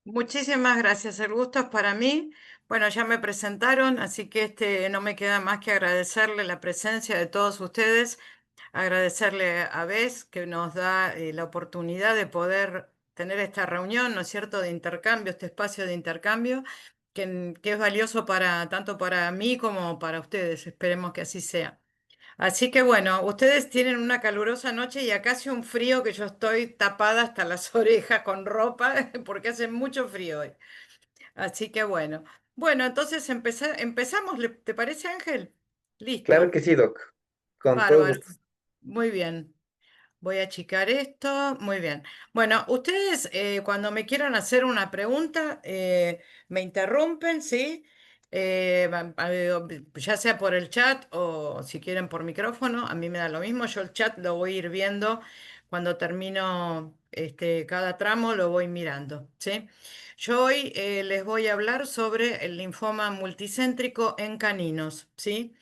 Muchísimas gracias, el gusto es para mí. Bueno, ya me presentaron, así que no me queda más que agradecerle la presencia de todos ustedes, agradecerle a Bes que nos da la oportunidad de poder tener esta reunión, ¿no es cierto?, de intercambio, este espacio de intercambio, que es valioso para tanto para mí como para ustedes. Esperemos que así sea. Así que bueno, ustedes tienen una calurosa noche y acá hace un frío que yo estoy tapada hasta las orejas con ropa porque hace mucho frío hoy. Así que bueno. Bueno, entonces empezamos, ¿te parece, Ángel? Claro Listo. que sí, Doc. Con todo Bárbaro. gusto. Muy bien. Voy a achicar esto. Muy bien. Bueno, ustedes cuando me quieran hacer una pregunta, me interrumpen, ¿sí? Ya sea por el chat o si quieren por micrófono, a mí me da lo mismo. Yo el chat lo voy a ir viendo cuando termino cada tramo, lo voy mirando, ¿sí? Yo hoy les voy a hablar sobre el linfoma multicéntrico en caninos, ¿sí?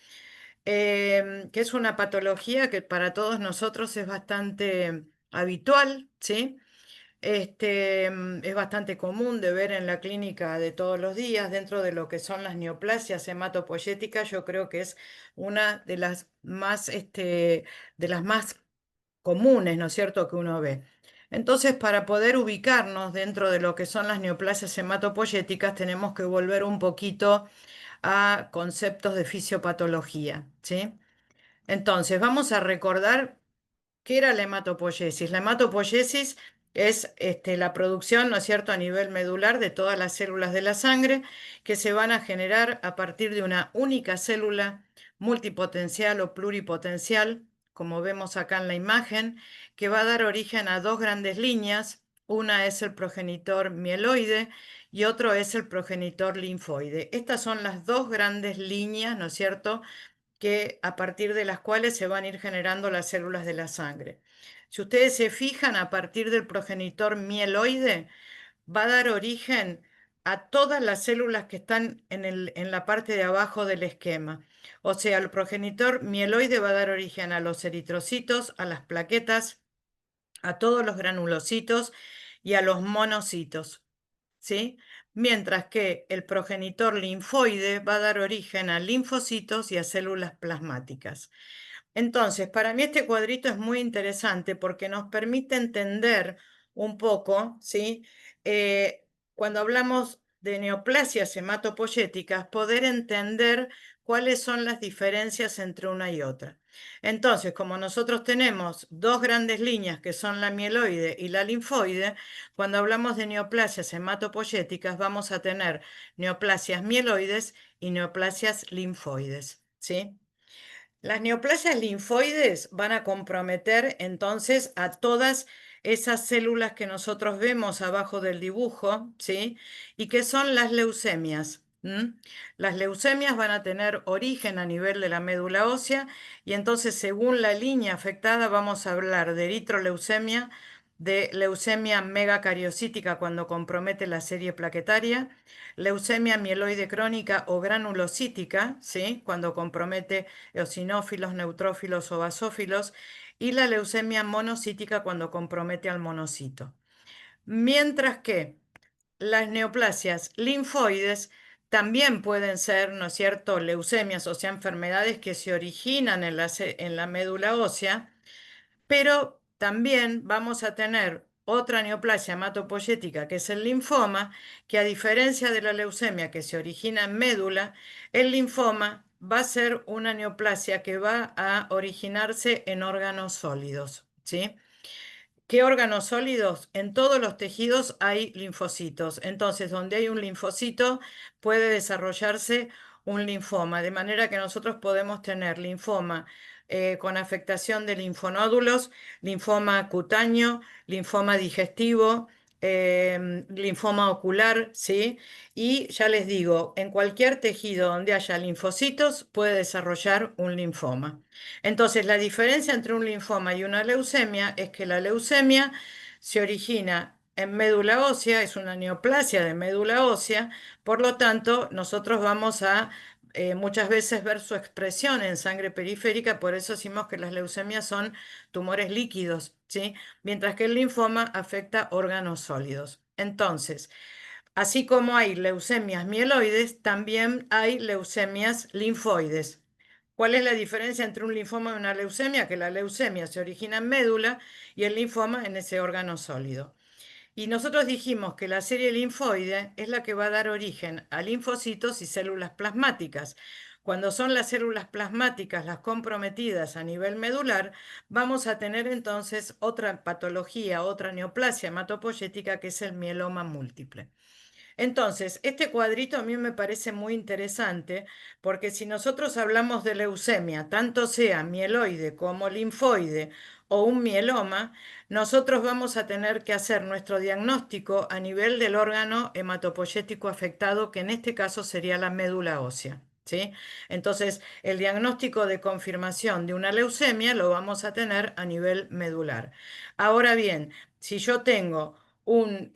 Que es una patología que para todos nosotros es bastante habitual, ¿sí? Es bastante común de ver en la clínica de todos los días, dentro de lo que son las neoplasias hematopoyéticas. Yo creo que es una de las más comunes, ¿no es cierto?, que uno ve. Entonces, para poder ubicarnos dentro de lo que son las neoplasias hematopoyéticas, tenemos que volver un poquito a conceptos de fisiopatología, ¿sí? Entonces, vamos a recordar qué era la hematopoiesis. La hematopoiesis es la producción, ¿no es cierto?, a nivel medular de todas las células de la sangre que se van a generar a partir de una única célula multipotencial o pluripotencial, como vemos acá en la imagen, que va a dar origen a dos grandes líneas. Una es el progenitor mieloide y otro es el progenitor linfoide. Estas son las dos grandes líneas, ¿no es cierto?, que a partir de las cuales se van a ir generando las células de la sangre. Si ustedes se fijan, a partir del progenitor mieloide, va a dar origen a todas las células que están en la parte de abajo del esquema. O sea, el progenitor mieloide va a dar origen a los eritrocitos, a las plaquetas, a todos los granulocitos y a los monocitos, ¿sí? Mientras que el progenitor linfoide va a dar origen a linfocitos y a células plasmáticas. Entonces, para mí este cuadrito es muy interesante porque nos permite entender un poco, ¿sí? Cuando hablamos de neoplasias hematopoyéticas, poder entender cuáles son las diferencias entre una y otra. Entonces, como nosotros tenemos dos grandes líneas que son la mieloide y la linfoide, cuando hablamos de neoplasias hematopoyéticas vamos a tener neoplasias mieloides y neoplasias linfoides, ¿sí? Las neoplasias linfoides van a comprometer entonces a todas esas células que nosotros vemos abajo del dibujo, ¿sí? Y que son las leucemias. Las leucemias van a tener origen a nivel de la médula ósea y entonces según la línea afectada vamos a hablar de eritroleucemia, de leucemia megacariocítica cuando compromete la serie plaquetaria, leucemia mieloide crónica o granulocítica, ¿sí?, cuando compromete eosinófilos, neutrófilos o basófilos, y la leucemia monocítica cuando compromete al monocito. Mientras que las neoplasias linfoides también pueden ser, ¿no es cierto?, leucemias, o sea, enfermedades que se originan en la médula ósea, pero también vamos a tener otra neoplasia hematopoyética, que es el linfoma, que a diferencia de la leucemia que se origina en médula, el linfoma va a ser una neoplasia que va a originarse en órganos sólidos, ¿sí? ¿Qué órganos sólidos? En todos los tejidos hay linfocitos. Entonces, donde hay un linfocito, puede desarrollarse un linfoma, de manera que nosotros podemos tener linfoma con afectación de linfonódulos, linfoma cutáneo, linfoma digestivo, linfoma ocular, ¿sí? Y ya les digo, en cualquier tejido donde haya linfocitos puede desarrollar un linfoma. Entonces, la diferencia entre un linfoma y una leucemia es que la leucemia se origina en médula ósea, es una neoplasia de médula ósea, por lo tanto, nosotros vamos a muchas veces ver su expresión en sangre periférica, por eso decimos que las leucemias son tumores líquidos, ¿sí? Mientras que el linfoma afecta órganos sólidos. Entonces, Así como hay leucemias mieloides, también hay leucemias linfoides. ¿Cuál es la diferencia entre un linfoma y una leucemia? Que la leucemia se origina en médula y el linfoma en ese órgano sólido. Y nosotros dijimos que la serie linfoide es la que va a dar origen a linfocitos y células plasmáticas. Cuando son las células plasmáticas las comprometidas a nivel medular, vamos a tener entonces otra patología, otra neoplasia hematopoyética que es el mieloma múltiple. Entonces, este cuadrito a mí me parece muy interesante porque si nosotros hablamos de leucemia, tanto sea mieloide como linfoide o un mieloma, nosotros vamos a tener que hacer nuestro diagnóstico a nivel del órgano hematopoyético afectado, que en este caso sería la médula ósea. ¿Sí? Entonces, el diagnóstico de confirmación de una leucemia lo vamos a tener a nivel medular. Ahora bien, si yo tengo un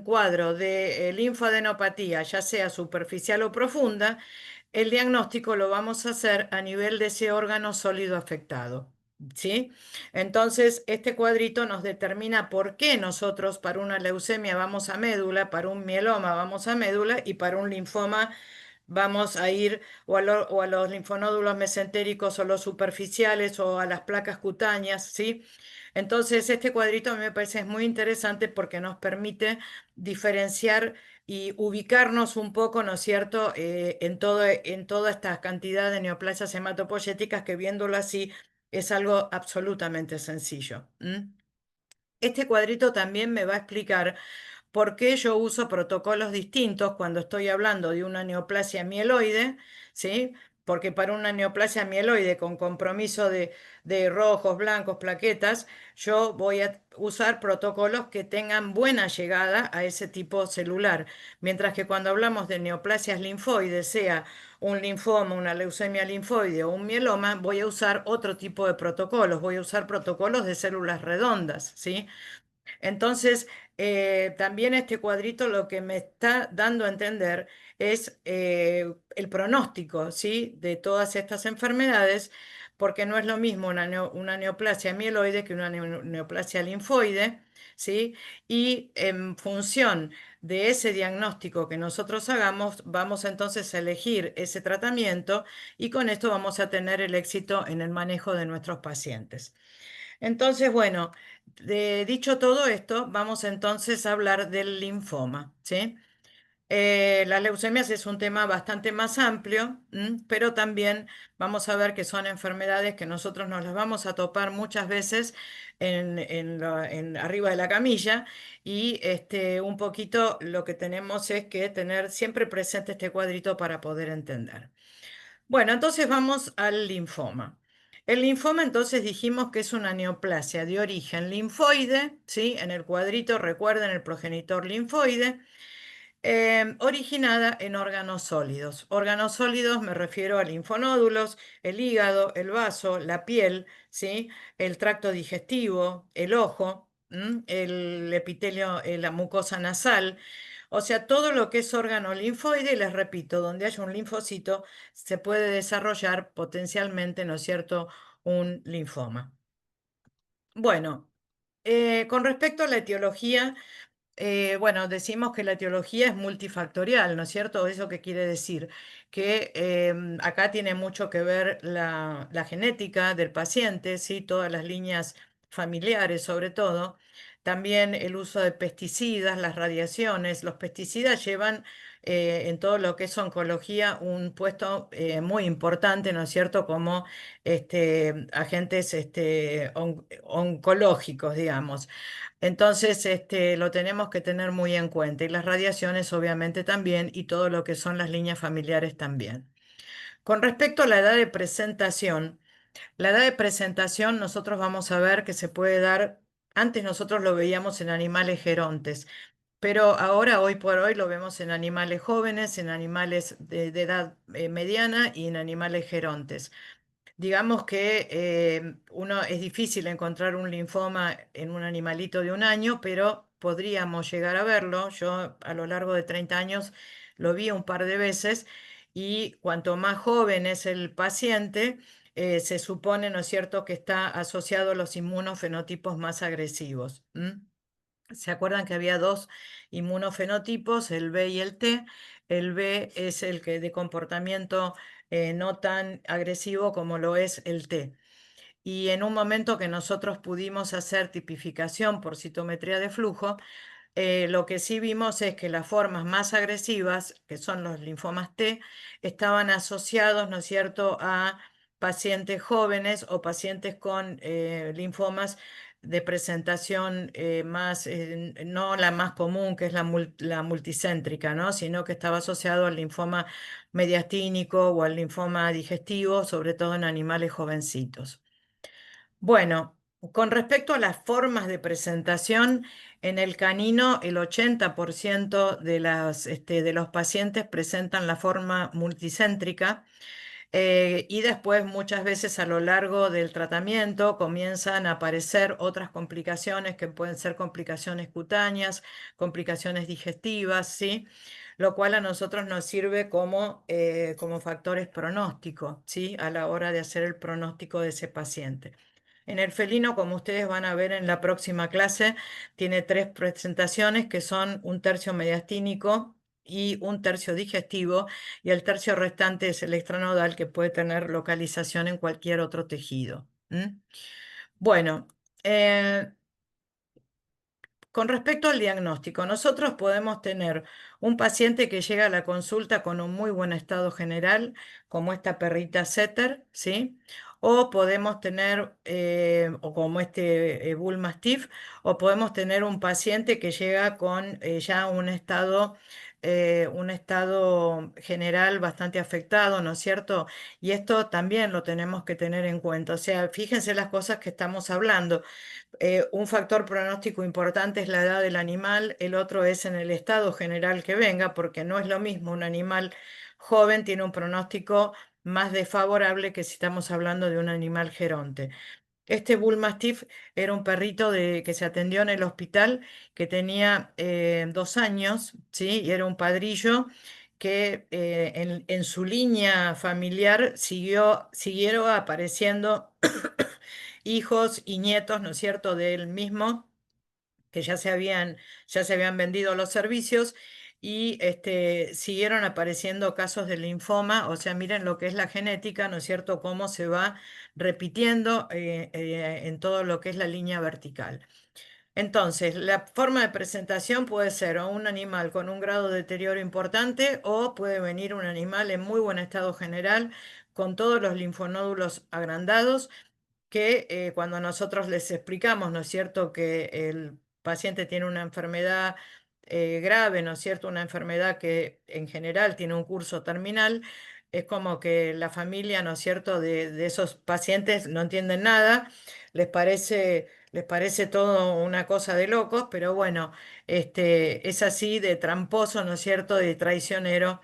cuadro de linfadenopatía, ya sea superficial o profunda, el diagnóstico lo vamos a hacer a nivel de ese órgano sólido afectado. ¿Sí? Entonces, este cuadrito nos determina por qué nosotros para una leucemia vamos a médula, para un mieloma vamos a médula y para un linfoma vamos a ir o a los linfonódulos mesentéricos o los superficiales o a las placas cutáneas, ¿sí? Entonces, este cuadrito a mí me parece es muy interesante porque nos permite diferenciar y ubicarnos un poco, ¿no es cierto?, en toda esta cantidad de neoplasias hematopoyéticas que viéndolo así es algo absolutamente sencillo. ¿M? Este cuadrito también me va a explicar por qué yo uso protocolos distintos cuando estoy hablando de una neoplasia mieloide, ¿sí? Porque para una neoplasia mieloide con compromiso de rojos, blancos, plaquetas, yo voy a usar protocolos que tengan buena llegada a ese tipo celular. Mientras que cuando hablamos de neoplasias linfoides, sea un linfoma, una leucemia linfoide o un mieloma, voy a usar otro tipo de protocolos. Voy a usar protocolos de células redondas, ¿sí? Entonces, también este cuadrito lo que me está dando a entender es el pronóstico, ¿sí? De todas estas enfermedades, porque no es lo mismo una neoplasia mieloide que una neoplasia linfoide, ¿sí? Y en función de ese diagnóstico que nosotros hagamos, vamos entonces a elegir ese tratamiento y con esto vamos a tener el éxito en el manejo de nuestros pacientes. Entonces, bueno, dicho todo esto, vamos entonces a hablar del linfoma, ¿sí? Las leucemias es un tema bastante más amplio, pero también vamos a ver que son enfermedades que nosotros nos las vamos a topar muchas veces arriba de la camilla y un poquito lo que tenemos es que tener siempre presente este cuadrito para poder entender. Bueno, entonces vamos al linfoma. El linfoma entonces dijimos que es una neoplasia de origen linfoide, ¿sí? En el cuadrito recuerden el progenitor linfoide, originada en órganos sólidos. Órganos sólidos me refiero a linfonódulos, el hígado, el vaso, la piel, ¿sí? El tracto digestivo, el ojo, el epitelio, la mucosa nasal. O sea, todo lo que es órgano linfoide, y les repito, donde haya un linfocito, se puede desarrollar potencialmente, ¿no es cierto?, un linfoma. Bueno, con respecto a la etiología, bueno, decimos que la etiología es multifactorial, ¿no es cierto? ¿Eso qué quiere decir? Que acá tiene mucho que ver la genética del paciente, ¿sí? Todas las líneas familiares sobre todo. También el uso de pesticidas, las radiaciones. Los pesticidas llevan en todo lo que es oncología un puesto muy importante, ¿no es cierto? Como agentes oncológicos, digamos. Entonces, lo tenemos que tener muy en cuenta y las radiaciones obviamente también y todo lo que son las líneas familiares también. Con respecto a la edad de presentación nosotros vamos a ver que se puede dar, antes nosotros lo veíamos en animales gerontes, pero ahora, hoy por hoy, lo vemos en animales jóvenes, en animales de edad mediana y en animales gerontes. Digamos que uno es difícil encontrar un linfoma en un animalito de un año, pero podríamos llegar a verlo. Yo a lo largo de 30 años lo vi un par de veces y cuanto más joven es el paciente, se supone, ¿no es cierto?, que está asociado a los inmunofenotipos más agresivos. ¿M? ¿Se acuerdan que había dos inmunofenotipos, el B y el T? El B es el que de comportamiento no tan agresivo como lo es el T. Y en un momento que nosotros pudimos hacer tipificación por citometría de flujo, lo que sí vimos es que las formas más agresivas, que son los linfomas T, estaban asociados, ¿no es cierto?, a pacientes jóvenes o pacientes con linfomas de presentación más, no la más común, que es la multicéntrica, ¿no?, sino que estaba asociado al linfoma mediastínico o al linfoma digestivo, sobre todo en animales jovencitos. Bueno, con respecto a las formas de presentación, en el canino el 80% de los pacientes presentan la forma multicéntrica, y después muchas veces a lo largo del tratamiento comienzan a aparecer otras complicaciones que pueden ser complicaciones cutáneas, complicaciones digestivas, ¿sí? Lo cual a nosotros nos sirve como factores pronósticos, ¿sí? A la hora de hacer el pronóstico de ese paciente. En el felino, como ustedes van a ver en la próxima clase, tiene tres presentaciones que son un tercio mediastínico y un tercio digestivo, y el tercio restante es el extranodal, que puede tener localización en cualquier otro tejido. ¿M? Bueno, eh, con respecto al diagnóstico, nosotros podemos tener un paciente que llega a la consulta con un muy buen estado general, como esta perrita setter, ¿sí? O podemos tener, o como este Bull Mastiff, o podemos tener un paciente que llega con ya un estado general bastante afectado, ¿no es cierto? Y esto también lo tenemos que tener en cuenta. O sea, fíjense las cosas que estamos hablando. Un factor pronóstico importante es la edad del animal, el otro es en el estado general que venga, porque no es lo mismo un animal joven tiene un pronóstico más desfavorable que si estamos hablando de un animal geronte. Este Bull Mastiff era un perrito que se atendió en el hospital, que tenía 2 años, ¿sí? Y era un padrillo que en su línea familiar siguieron apareciendo hijos y nietos, ¿no es cierto?, de él mismo, que ya se habían vendido los servicios, y siguieron apareciendo casos de linfoma. O sea, miren lo que es la genética, ¿no es cierto?, cómo se va repitiendo en todo lo que es la línea vertical. Entonces, la forma de presentación puede ser o un animal con un grado de deterioro importante, o puede venir un animal en muy buen estado general, con todos los linfonódulos agrandados, que cuando nosotros les explicamos, ¿no es cierto?, que el paciente tiene una enfermedad grave, ¿no es cierto?, una enfermedad que en general tiene un curso terminal, es como que la familia, ¿no es cierto?, de esos pacientes no entienden nada, les parece todo una cosa de locos, pero bueno, es así de tramposo, ¿no es cierto?, de traicionero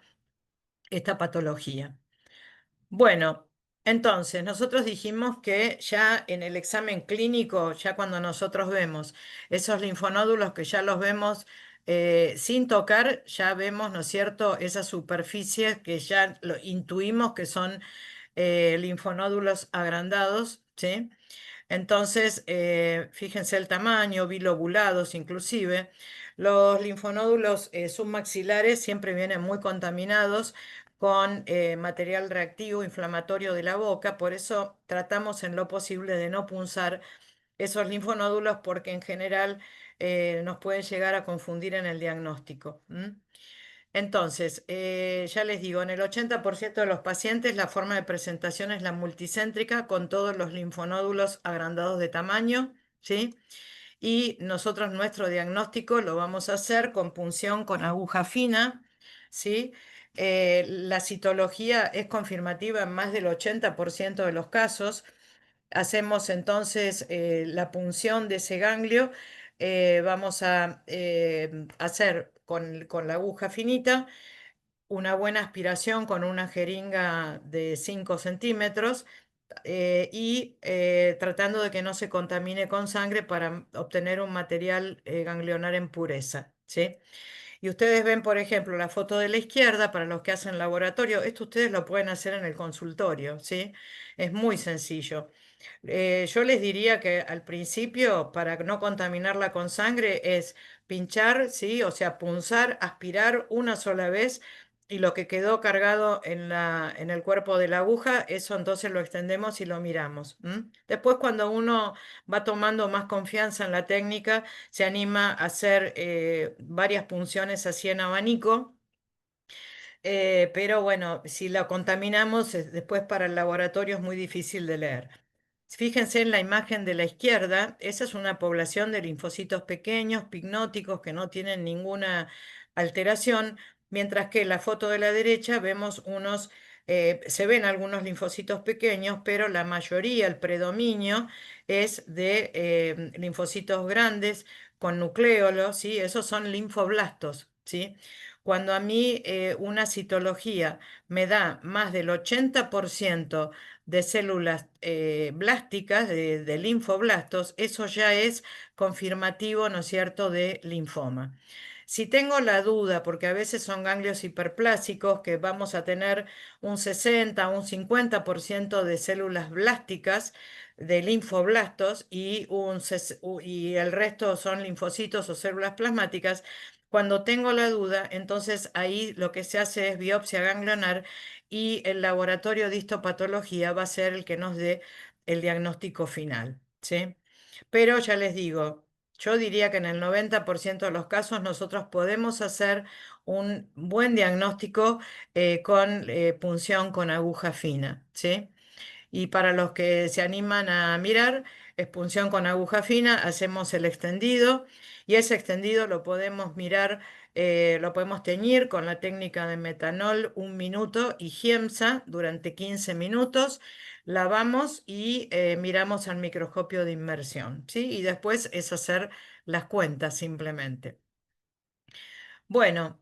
esta patología. Bueno, entonces nosotros dijimos que ya en el examen clínico, ya cuando nosotros vemos esos linfonódulos, que ya los vemos sin tocar, ya vemos, ¿no es cierto?, esas superficies que ya lo intuimos que son linfonódulos agrandados, ¿sí? Entonces, fíjense el tamaño, bilobulados inclusive. Los linfonódulos submaxilares siempre vienen muy contaminados con material reactivo inflamatorio de la boca, por eso tratamos en lo posible de no punzar esos linfonódulos, porque en general nos pueden llegar a confundir en el diagnóstico. Entonces, ya les digo, en el 80% de los pacientes la forma de presentación es la multicéntrica, con todos los linfonódulos agrandados de tamaño, ¿sí? Y nosotros nuestro diagnóstico lo vamos a hacer con punción con aguja fina, ¿sí? La citología es confirmativa en más del 80% de los casos. Hacemos entonces la punción de ese ganglio. Vamos a hacer con la aguja finita una buena aspiración con una jeringa de 5 centímetros, y tratando de que no se contamine con sangre para obtener un material ganglionar en pureza, ¿sí? Y ustedes ven, por ejemplo, la foto de la izquierda para los que hacen laboratorio. Esto ustedes lo pueden hacer en el consultorio, ¿sí? Es muy sencillo. Yo les diría que al principio, para no contaminarla con sangre, es pinchar, ¿sí? O sea, punzar, aspirar una sola vez y lo que quedó cargado en el cuerpo de la aguja, eso entonces lo extendemos y lo miramos. ¿M? Después, cuando uno va tomando más confianza en la técnica, se anima a hacer varias punciones así en abanico. Pero bueno, si la contaminamos, después para el laboratorio es muy difícil de leer. Fíjense en la imagen de la izquierda, esa es una población de linfocitos pequeños, picnóticos, que no tienen ninguna alteración, mientras que en la foto de la derecha vemos se ven algunos linfocitos pequeños, pero la mayoría, el predominio, es de linfocitos grandes con nucleolos, ¿sí? Esos son linfoblastos, ¿sí? Cuando a mí una citología me da más del 80% de células blásticas, de linfoblastos, eso ya es confirmativo, ¿no es cierto?, de linfoma. Si tengo la duda, porque a veces son ganglios hiperplásicos, que vamos a tener un 60 o un 50% de células blásticas, de linfoblastos, y el resto son linfocitos o células plasmáticas, cuando tengo la duda, entonces ahí lo que se hace es biopsia ganglionar y el laboratorio de histopatología va a ser el que nos dé el diagnóstico final, ¿sí? Pero ya les digo, yo diría que en el 90% de los casos nosotros podemos hacer un buen diagnóstico con punción con aguja fina, ¿sí? Y para los que se animan a mirar, punción con aguja fina, hacemos el extendido y ese extendido lo podemos mirar, lo podemos teñir con la técnica de metanol 1 minuto y Giemsa durante 15 minutos. Lavamos y miramos al microscopio de inmersión, ¿sí? Y después es hacer las cuentas simplemente. Bueno.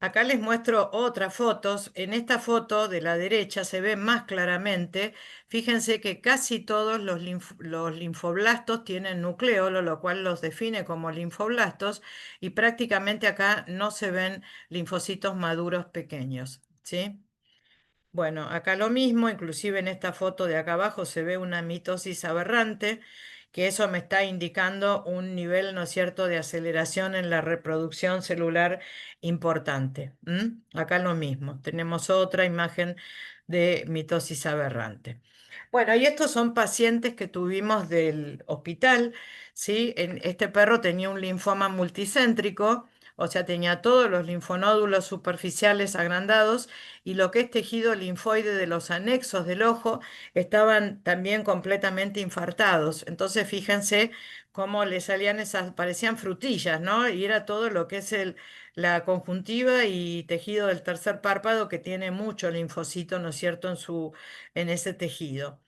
Acá les muestro otras fotos. En esta foto de la derecha se ve más claramente. Fíjense que casi todos los linfoblastos tienen nucleolo, lo cual los define como linfoblastos, y prácticamente acá no se ven linfocitos maduros pequeños, ¿sí? Bueno, acá lo mismo, inclusive en esta foto de acá abajo se ve una mitosis aberrante, que eso me está indicando un nivel, ¿no es cierto?, de aceleración en la reproducción celular importante. Acá lo mismo, tenemos otra imagen de mitosis aberrante. Bueno, y estos son pacientes que tuvimos del hospital, ¿sí? Este perro tenía un linfoma multicéntrico, o sea, tenía todos los linfonódulos superficiales agrandados y lo que es tejido linfoide de los anexos del ojo estaban también completamente infartados. Entonces, fíjense cómo le salían esas, parecían frutillas, ¿no? Y era todo lo que es la conjuntiva y tejido del tercer párpado que tiene mucho linfocito, ¿no es cierto?, en ese tejido.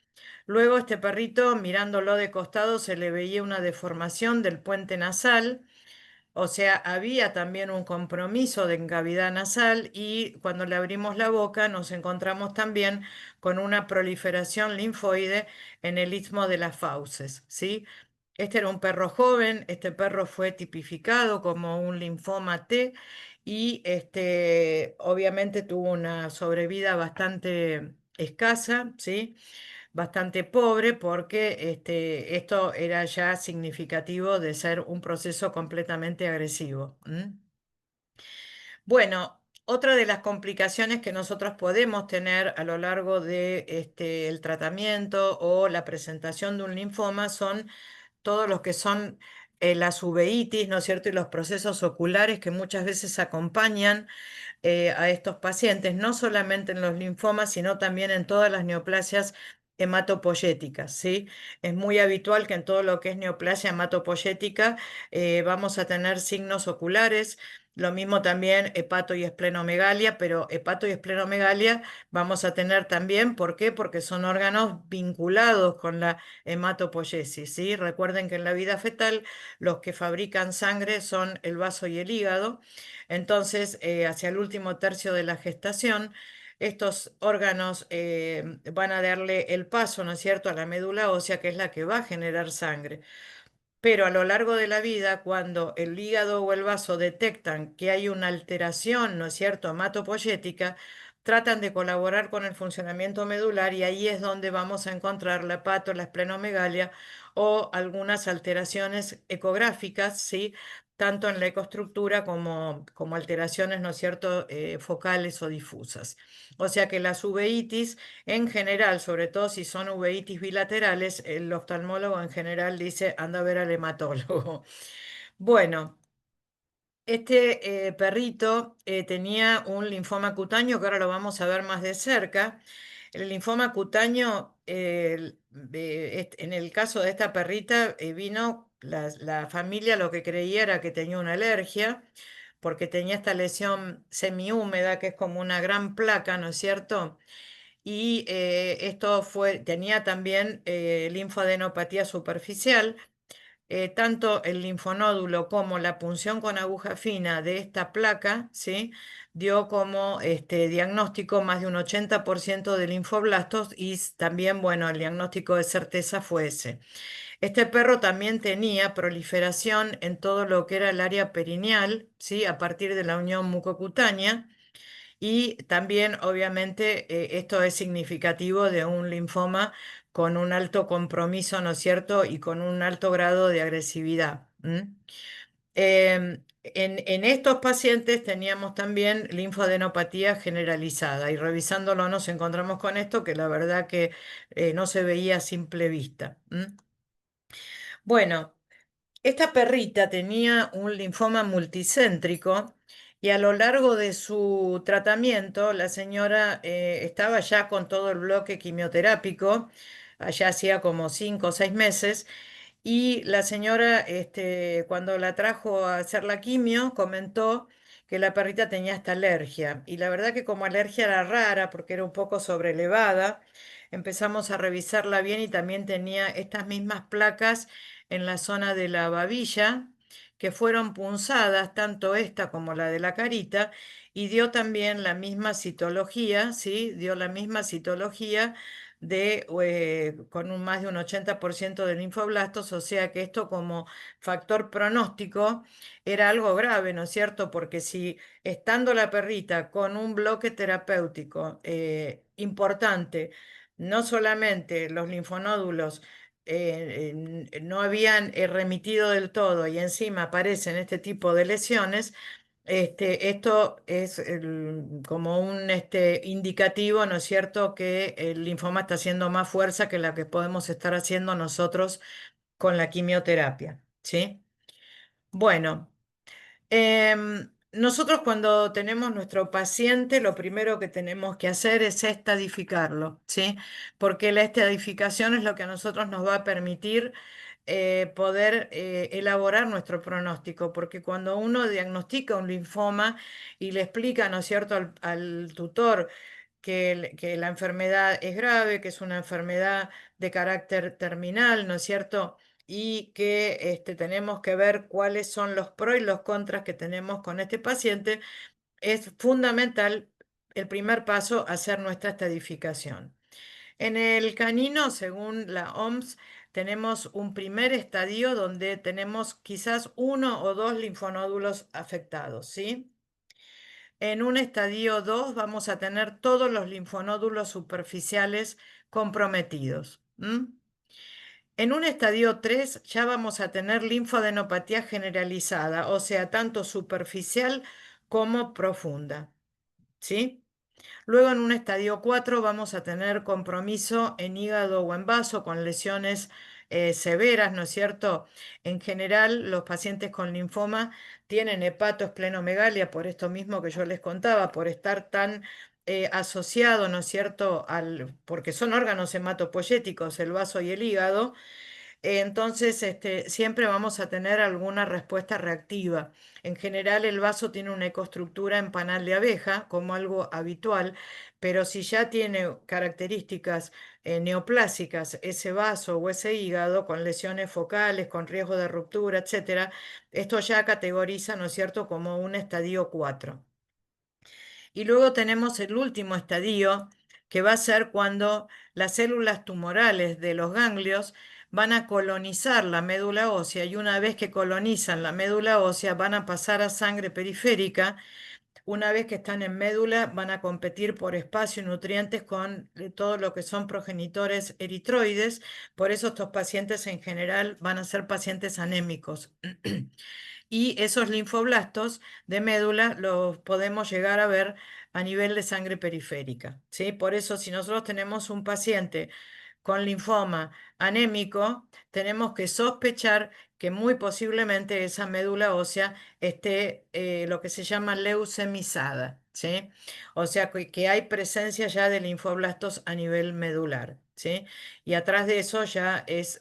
Luego este perrito, mirándolo de costado, se le veía una deformación del puente nasal, o sea, había también un compromiso de cavidad nasal y cuando le abrimos la boca nos encontramos también con una proliferación linfoide en el istmo de las fauces, ¿sí? Este era un perro joven, este perro fue tipificado como un linfoma T y obviamente tuvo una sobrevida bastante escasa, ¿sí? Bastante pobre porque esto era ya significativo de ser un proceso completamente agresivo. Bueno, otra de las complicaciones que nosotros podemos tener a lo largo de el tratamiento o la presentación de un linfoma son todos los que son las uveitis, ¿no es cierto? Y los procesos oculares que muchas veces acompañan a estos pacientes, no solamente en los linfomas, sino también en todas las neoplasias hematopoyéticas, ¿sí? Es muy habitual que en todo lo que es neoplasia hematopoyética vamos a tener signos oculares, lo mismo también hepato y esplenomegalia, pero hepato y esplenomegalia vamos a tener también, ¿por qué? Porque son órganos vinculados con la hematopoiesis, ¿sí? Recuerden que en la vida fetal los que fabrican sangre son el vaso y el hígado. Entonces, hacia el último tercio de la gestación, estos órganos van a darle el paso, ¿no es cierto?, a la médula ósea, que es la que va a generar sangre. Pero a lo largo de la vida, cuando el hígado o el vaso detectan que hay una alteración, ¿no es cierto?, hematopoyética, tratan de colaborar con el funcionamiento medular y ahí es donde vamos a encontrar la pato, la esplenomegalia o algunas alteraciones ecográficas, ¿sí? Tanto en la ecoestructura como alteraciones, ¿no es cierto?, focales o difusas. O sea que las uveitis en general, sobre todo si son uveitis bilaterales, el oftalmólogo en general dice, anda a ver al hematólogo. Bueno. Este perrito tenía un linfoma cutáneo que ahora lo vamos a ver más de cerca. El linfoma cutáneo, en el caso de esta perrita, vino la familia lo que creía era que tenía una alergia, porque tenía esta lesión semihúmeda, que es como una gran placa, ¿no es cierto? Y tenía también linfadenopatía superficial. Tanto el linfonódulo como la punción con aguja fina de esta placa, ¿sí? Dio como diagnóstico más de un 80% de linfoblastos y también, bueno, el diagnóstico de certeza fue ese. Este perro también tenía proliferación en todo lo que era el área perineal, ¿sí? A partir de la unión mucocutánea. Y también, obviamente, esto es significativo de un linfoma con un alto compromiso, ¿no es cierto? Y con un alto grado de agresividad. En estos pacientes teníamos también linfadenopatía generalizada y revisándolo nos encontramos con esto que la verdad que no se veía a simple vista. Bueno. Esta perrita tenía un linfoma multicéntrico y a lo largo de su tratamiento la señora estaba ya con todo el bloque quimioterápico, allá hacía como 5 o 6 meses, y la señora, cuando la trajo a hacer la quimio, comentó que la perrita tenía esta alergia. Y la verdad que como alergia era rara porque era un poco sobrelevada, empezamos a revisarla bien y también tenía estas mismas placas en la zona de la babilla, que fueron punzadas, tanto esta como la de la carita, y dio también la misma citología, ¿sí? Dio la misma citología con más de un 80% de linfoblastos, o sea que esto como factor pronóstico era algo grave, ¿no es cierto? Porque si estando la perrita con un bloque terapéutico importante, no solamente los linfonódulos no habían remitido del todo y encima aparecen este tipo de lesiones, esto es como un indicativo, ¿no es cierto?, que el linfoma está haciendo más fuerza que la que podemos estar haciendo nosotros con la quimioterapia, ¿sí? Bueno. Nosotros cuando tenemos nuestro paciente, lo primero que tenemos que hacer es estadificarlo, ¿sí? Porque la estadificación es lo que a nosotros nos va a permitir poder elaborar nuestro pronóstico, porque cuando uno diagnostica un linfoma y le explica, ¿no es cierto?, al tutor que la enfermedad es grave, que es una enfermedad de carácter terminal, ¿no es cierto? Y que tenemos que ver cuáles son los pros y los contras que tenemos con este paciente, es fundamental el primer paso hacer nuestra estadificación. En el canino, según la OMS, tenemos un primer estadio donde tenemos quizás uno o dos linfonódulos afectados, ¿sí? En un estadio 2 vamos a tener todos los linfonódulos superficiales comprometidos. En un estadio 3 ya vamos a tener linfadenopatía generalizada, o sea, tanto superficial como profunda. ¿Sí? Luego en un estadio 4 vamos a tener compromiso en hígado o en vaso con lesiones severas, ¿no es cierto? En general, los pacientes con linfoma tienen hepatoesplenomegalia por esto mismo que yo les contaba, por estar tan asociado, ¿no es cierto? Porque son órganos hematopoyéticos, el vaso y el hígado. Entonces, siempre vamos a tener alguna respuesta reactiva. En general, el vaso tiene una ecoestructura en panal de abeja, como algo habitual, pero si ya tiene características neoplásicas, ese vaso o ese hígado, con lesiones focales, con riesgo de ruptura, etcétera, esto ya categoriza, ¿no es cierto?, como un estadio 4. Y luego tenemos el último estadio, que va a ser cuando las células tumorales de los ganglios van a colonizar la médula ósea y una vez que colonizan la médula ósea van a pasar a sangre periférica una vez que están en médula, van a competir por espacio y nutrientes con todo lo que son progenitores eritroides. Por eso estos pacientes en general van a ser pacientes anémicos. Y esos linfoblastos de médula los podemos llegar a ver a nivel de sangre periférica, ¿sí? Por eso, si nosotros tenemos un paciente con linfoma anémico, tenemos que sospechar que muy posiblemente esa médula ósea esté lo que se llama leucemizada, ¿sí? O sea que hay presencia ya de linfoblastos a nivel medular, ¿sí? Y atrás de eso ya es,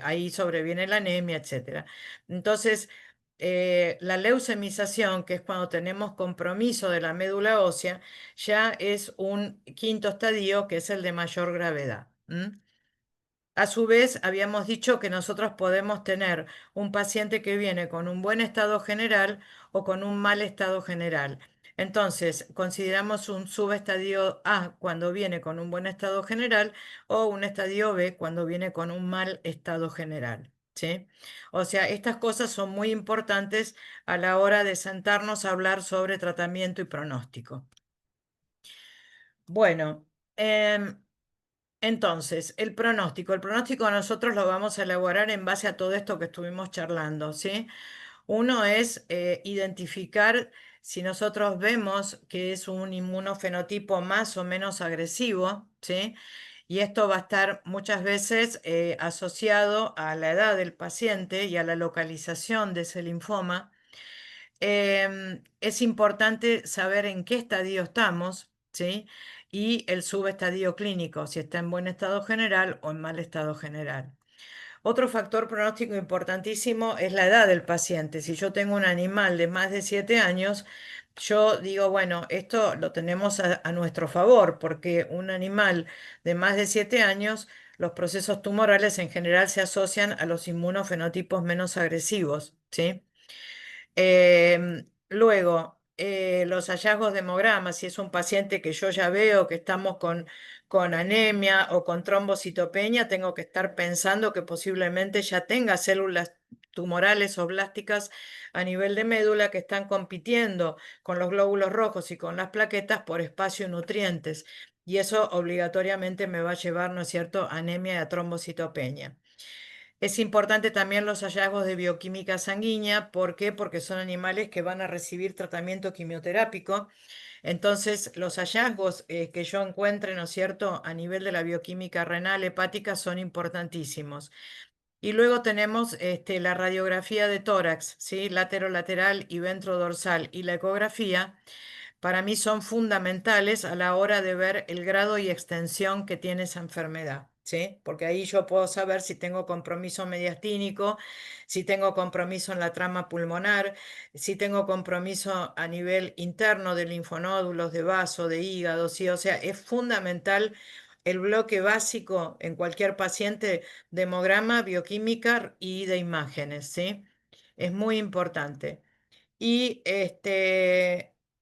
ahí sobreviene la anemia, etcétera. Entonces, la leucemización, que es cuando tenemos compromiso de la médula ósea, ya es un quinto estadio que es el de mayor gravedad. A su vez, habíamos dicho que nosotros podemos tener un paciente que viene con un buen estado general o con un mal estado general. Entonces, consideramos un subestadio A cuando viene con un buen estado general o un estadio B cuando viene con un mal estado general. ¿Sí? O sea, estas cosas son muy importantes a la hora de sentarnos a hablar sobre tratamiento y pronóstico. Bueno, entonces, el pronóstico. El pronóstico nosotros lo vamos a elaborar en base a todo esto que estuvimos charlando, ¿sí? Uno es identificar si nosotros vemos que es un inmunofenotipo más o menos agresivo, ¿sí? Y esto va a estar muchas veces asociado a la edad del paciente y a la localización de ese linfoma. Es importante saber en qué estadio estamos, ¿sí? Y el subestadio clínico, si está en buen estado general o en mal estado general. Otro factor pronóstico importantísimo es la edad del paciente. Si yo tengo un animal de más de 7 años, yo digo, bueno, esto lo tenemos a nuestro favor, porque un animal de más de 7 años, los procesos tumorales en general se asocian a los inmunofenotipos menos agresivos, ¿sí? Luego, los hallazgos de hemograma, si es un paciente que yo ya veo que estamos con anemia o con trombocitopenia, tengo que estar pensando que posiblemente ya tenga células tumorales o blásticas a nivel de médula que están compitiendo con los glóbulos rojos y con las plaquetas por espacio y nutrientes. Y eso obligatoriamente me va a llevar, ¿no es cierto?, a anemia y a trombocitopenia. Es importante también los hallazgos de bioquímica sanguínea. ¿Por qué? Porque son animales que van a recibir tratamiento quimioterápico. Entonces, los hallazgos que yo encuentre, ¿no es cierto?, a nivel de la bioquímica renal hepática son importantísimos. Y luego tenemos la radiografía de tórax, ¿sí? Lateral y ventrodorsal y la ecografía para mí son fundamentales a la hora de ver el grado y extensión que tiene esa enfermedad, ¿sí? Porque ahí yo puedo saber si tengo compromiso mediastínico, si tengo compromiso en la trama pulmonar, si tengo compromiso a nivel interno de linfonódulos, de vaso, de hígado, ¿sí? O sea, es fundamental el bloque básico en cualquier paciente de hemograma, bioquímica y de imágenes, ¿sí? Es muy importante. Y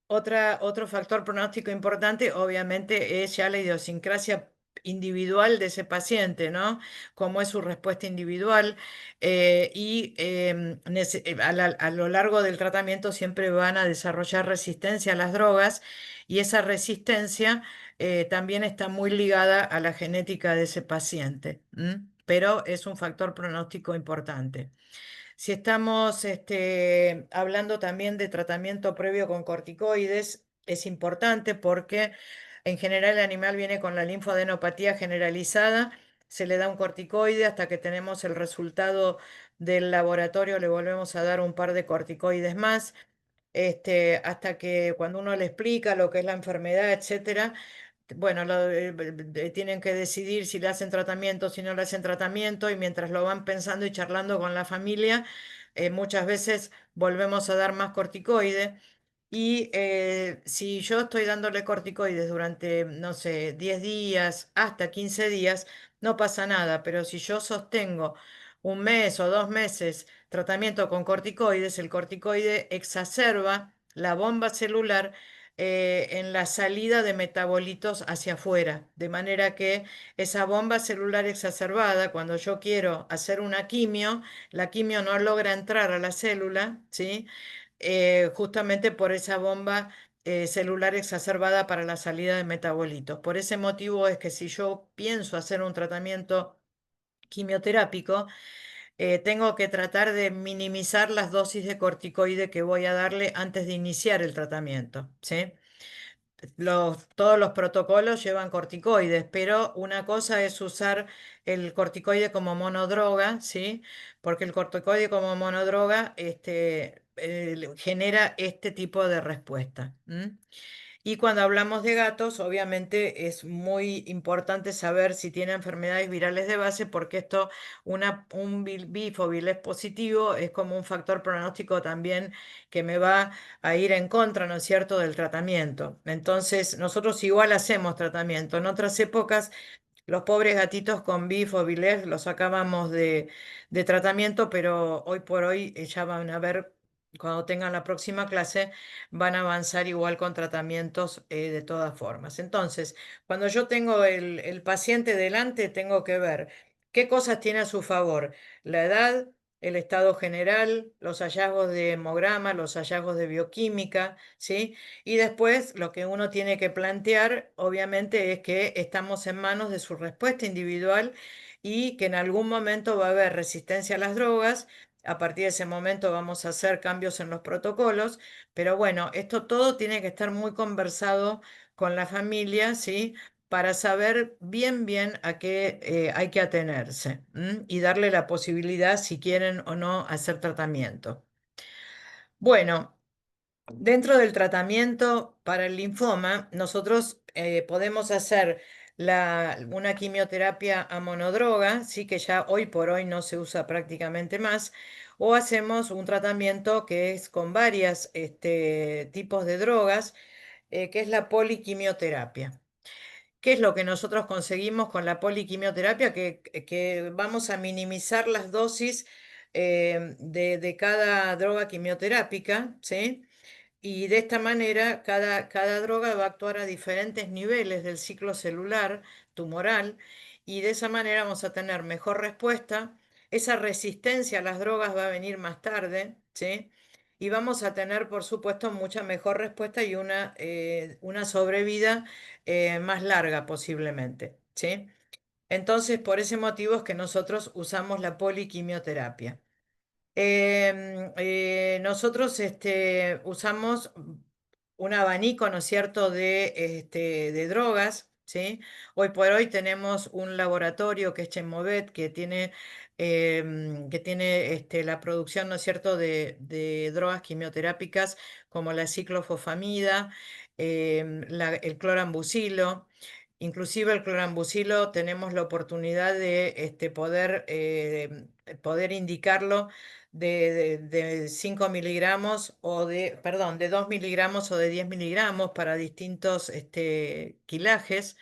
otro factor pronóstico importante, obviamente, es ya la idiosincrasia individual de ese paciente, ¿no? Cómo es su respuesta individual. A lo largo del tratamiento siempre van a desarrollar resistencia a las drogas y esa resistencia también está muy ligada a la genética de ese paciente, ¿m? Pero es un factor pronóstico importante. Si estamos hablando también de tratamiento previo con corticoides, es importante porque en general el animal viene con la linfadenopatía generalizada, se le da un corticoide hasta que tenemos el resultado del laboratorio, le volvemos a dar un par de corticoides más, hasta que cuando uno le explica lo que es la enfermedad, etcétera, bueno, tienen que decidir si le hacen tratamiento, si no le hacen tratamiento, y mientras lo van pensando y charlando con la familia, muchas veces volvemos a dar más corticoide. Y si yo estoy dándole corticoides durante, no sé, 10 días, hasta 15 días, no pasa nada. Pero si yo sostengo un mes o 2 meses tratamiento con corticoides, el corticoide exacerba la bomba celular en la salida de metabolitos hacia afuera. De manera que esa bomba celular exacerbada, cuando yo quiero hacer una quimio, la quimio no logra entrar a la célula, ¿sí? justamente por esa bomba celular exacerbada para la salida de metabolitos. Por ese motivo es que si yo pienso hacer un tratamiento quimioterápico, tengo que tratar de minimizar las dosis de corticoide que voy a darle antes de iniciar el tratamiento, ¿sí? Todos los protocolos llevan corticoides, pero una cosa es usar el corticoide como monodroga, ¿sí? Porque el corticoide como monodroga genera este tipo de respuesta. ¿M? Y cuando hablamos de gatos, obviamente es muy importante saber si tiene enfermedades virales de base, porque un bifoviles positivo es como un factor pronóstico también que me va a ir en contra, ¿no es cierto?, del tratamiento. Entonces, nosotros igual hacemos tratamiento. En otras épocas los pobres gatitos con BIF o BILEF los sacábamos de tratamiento, pero hoy por hoy ya van a ver, cuando tengan la próxima clase, van a avanzar igual con tratamientos de todas formas. Entonces, cuando yo tengo el paciente delante, tengo que ver qué cosas tiene a su favor: la edad, el estado general, los hallazgos de hemograma, los hallazgos de bioquímica, ¿sí? Y después lo que uno tiene que plantear, obviamente, es que estamos en manos de su respuesta individual y que en algún momento va a haber resistencia a las drogas. A partir de ese momento vamos a hacer cambios en los protocolos, pero bueno, esto todo tiene que estar muy conversado con la familia, ¿sí? Para saber bien, bien a qué hay que atenerse, ¿m? Y darle la posibilidad si quieren o no hacer tratamiento. Bueno. Dentro del tratamiento para el linfoma, nosotros podemos hacer una quimioterapia a monodroga, sí que ya hoy por hoy no se usa prácticamente más, o hacemos un tratamiento que es con varios tipos de drogas, que es la poliquimioterapia. ¿Qué es lo que nosotros conseguimos con la poliquimioterapia? Que vamos a minimizar las dosis de cada droga quimioterápica, ¿sí? Y de esta manera, cada droga va a actuar a diferentes niveles del ciclo celular tumoral, y de esa manera vamos a tener mejor respuesta. Esa resistencia a las drogas va a venir más tarde, ¿sí? Y vamos a tener, por supuesto, mucha mejor respuesta y una sobrevida más larga posiblemente, ¿sí? Entonces, por ese motivo es que nosotros usamos la poliquimioterapia. Nosotros usamos un abanico, ¿no es cierto?, de drogas, ¿sí? Hoy por hoy tenemos un laboratorio que es Chemovet, que tiene la producción, ¿no es cierto?, de drogas quimioterápicas como la ciclofosfamida, el clorambucilo. Inclusive el clorambucilo tenemos la oportunidad de poder indicarlo de 5 miligramos perdón, de 2 miligramos o de 10 miligramos para distintos quilajes.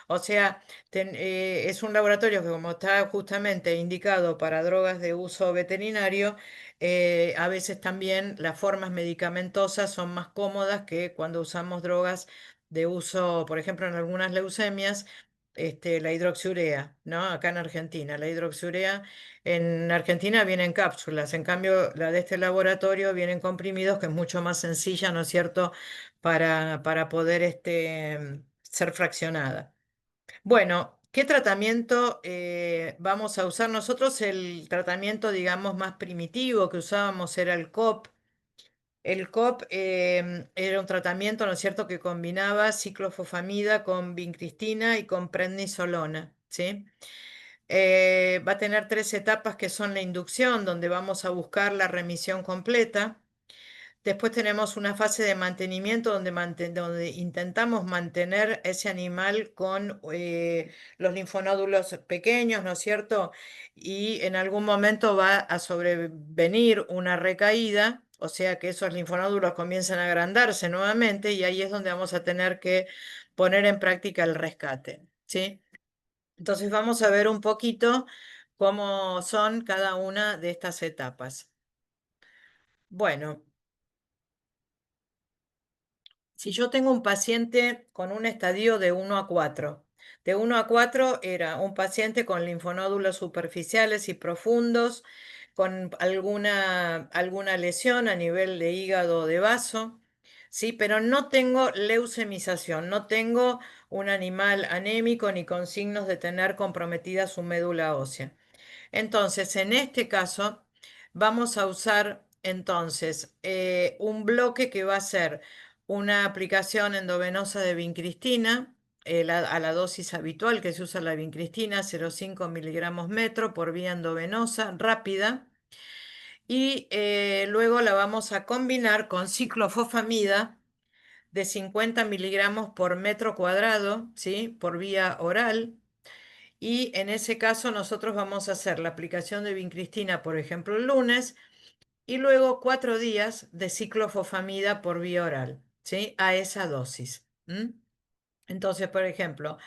O sea, es un laboratorio que, como está justamente indicado para drogas de uso veterinario, a veces también las formas medicamentosas son más cómodas que cuando usamos drogas de uso, por ejemplo, en algunas leucemias, la hidroxiurea, ¿no? Acá en Argentina, la hidroxiurea en Argentina viene en cápsulas, en cambio la de este laboratorio viene en comprimidos, que es mucho más sencilla, ¿no es cierto?, para poder ser fraccionada. Bueno, ¿qué tratamiento vamos a usar nosotros? El tratamiento, digamos, más primitivo que usábamos era el COP. El COP era un tratamiento, ¿no es cierto?, que combinaba ciclofosfamida con vincristina y con prednisolona, ¿sí? Va a tener tres etapas, que son la inducción, donde vamos a buscar la remisión completa. Después tenemos una fase de mantenimiento donde intentamos mantener ese animal con los linfonódulos pequeños, ¿no es cierto? Y en algún momento va a sobrevenir una recaída, o sea que esos linfonódulos comienzan a agrandarse nuevamente, y ahí es donde vamos a tener que poner en práctica el rescate, ¿sí? Entonces vamos a ver un poquito cómo son cada una de estas etapas. Bueno. Si yo tengo un paciente con un estadio de 1 a 4, de 1 a 4 era un paciente con linfonódulos superficiales y profundos, con alguna lesión a nivel de hígado o de vaso, ¿sí? Pero no tengo leucemización, no tengo un animal anémico ni con signos de tener comprometida su médula ósea. Entonces, en este caso, vamos a usar entonces un bloque que va a ser una aplicación endovenosa de vincristina a la dosis habitual que se usa la vincristina, 0,5 miligramos metro por vía endovenosa rápida. Y luego la vamos a combinar con ciclofosfamida de 50 miligramos por metro cuadrado, ¿sí? Por vía oral. Y en ese caso nosotros vamos a hacer la aplicación de vincristina, por ejemplo, el lunes, y luego 4 días de ciclofosfamida por vía oral, ¿sí? A esa dosis. Entonces, por ejemplo,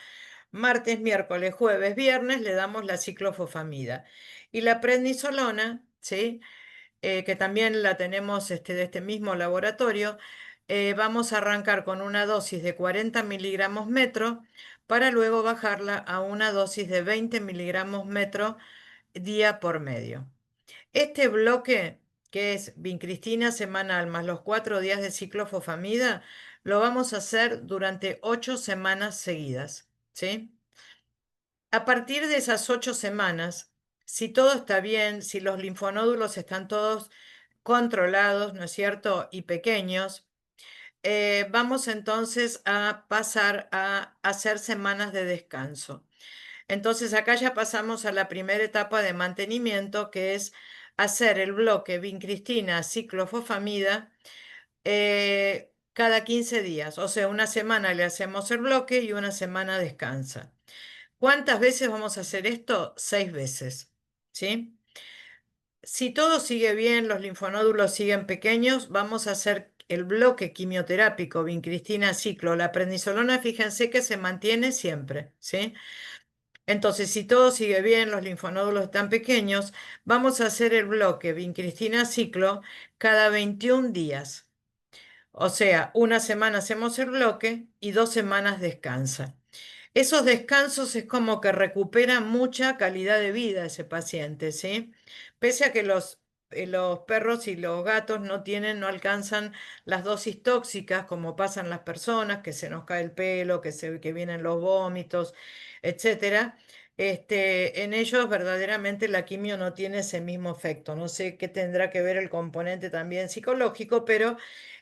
martes, miércoles, jueves, viernes le damos la ciclofosfamida. Y la prednisolona, ¿sí? Que también la tenemos de este mismo laboratorio, vamos a arrancar con una dosis de 40 miligramos metro para luego bajarla a una dosis de 20 miligramos metro día por medio. Este bloque, que es vincristina semanal más los 4 días de ciclofosfamida, lo vamos a hacer durante 8 semanas seguidas, ¿sí? A partir de esas 8 semanas, si todo está bien, si los linfonódulos están todos controlados, ¿no es cierto? Y pequeños, vamos entonces a pasar a hacer semanas de descanso. Entonces acá ya pasamos a la primera etapa de mantenimiento, que es hacer el bloque vincristina ciclofosfamida cada 15 días. O sea, una semana le hacemos el bloque y una semana descansa. ¿Cuántas veces vamos a hacer esto? 6 veces. ¿Sí? Si todo sigue bien, los linfonódulos siguen pequeños, vamos a hacer el bloque quimioterápico vincristina ciclo. La prednisolona, fíjense que se mantiene siempre, ¿sí? Entonces, si todo sigue bien, los linfonódulos están pequeños, vamos a hacer el bloque vincristina ciclo cada 21 días. O sea, una semana hacemos el bloque y 2 semanas descansa. Esos descansos es como que recupera mucha calidad de vida ese paciente, ¿sí? Pese a que los perros y los gatos no alcanzan las dosis tóxicas como pasan las personas, que se nos cae el pelo, que vienen los vómitos, etcétera. En ellos verdaderamente la quimio no tiene ese mismo efecto. No sé qué tendrá que ver el componente también psicológico, pero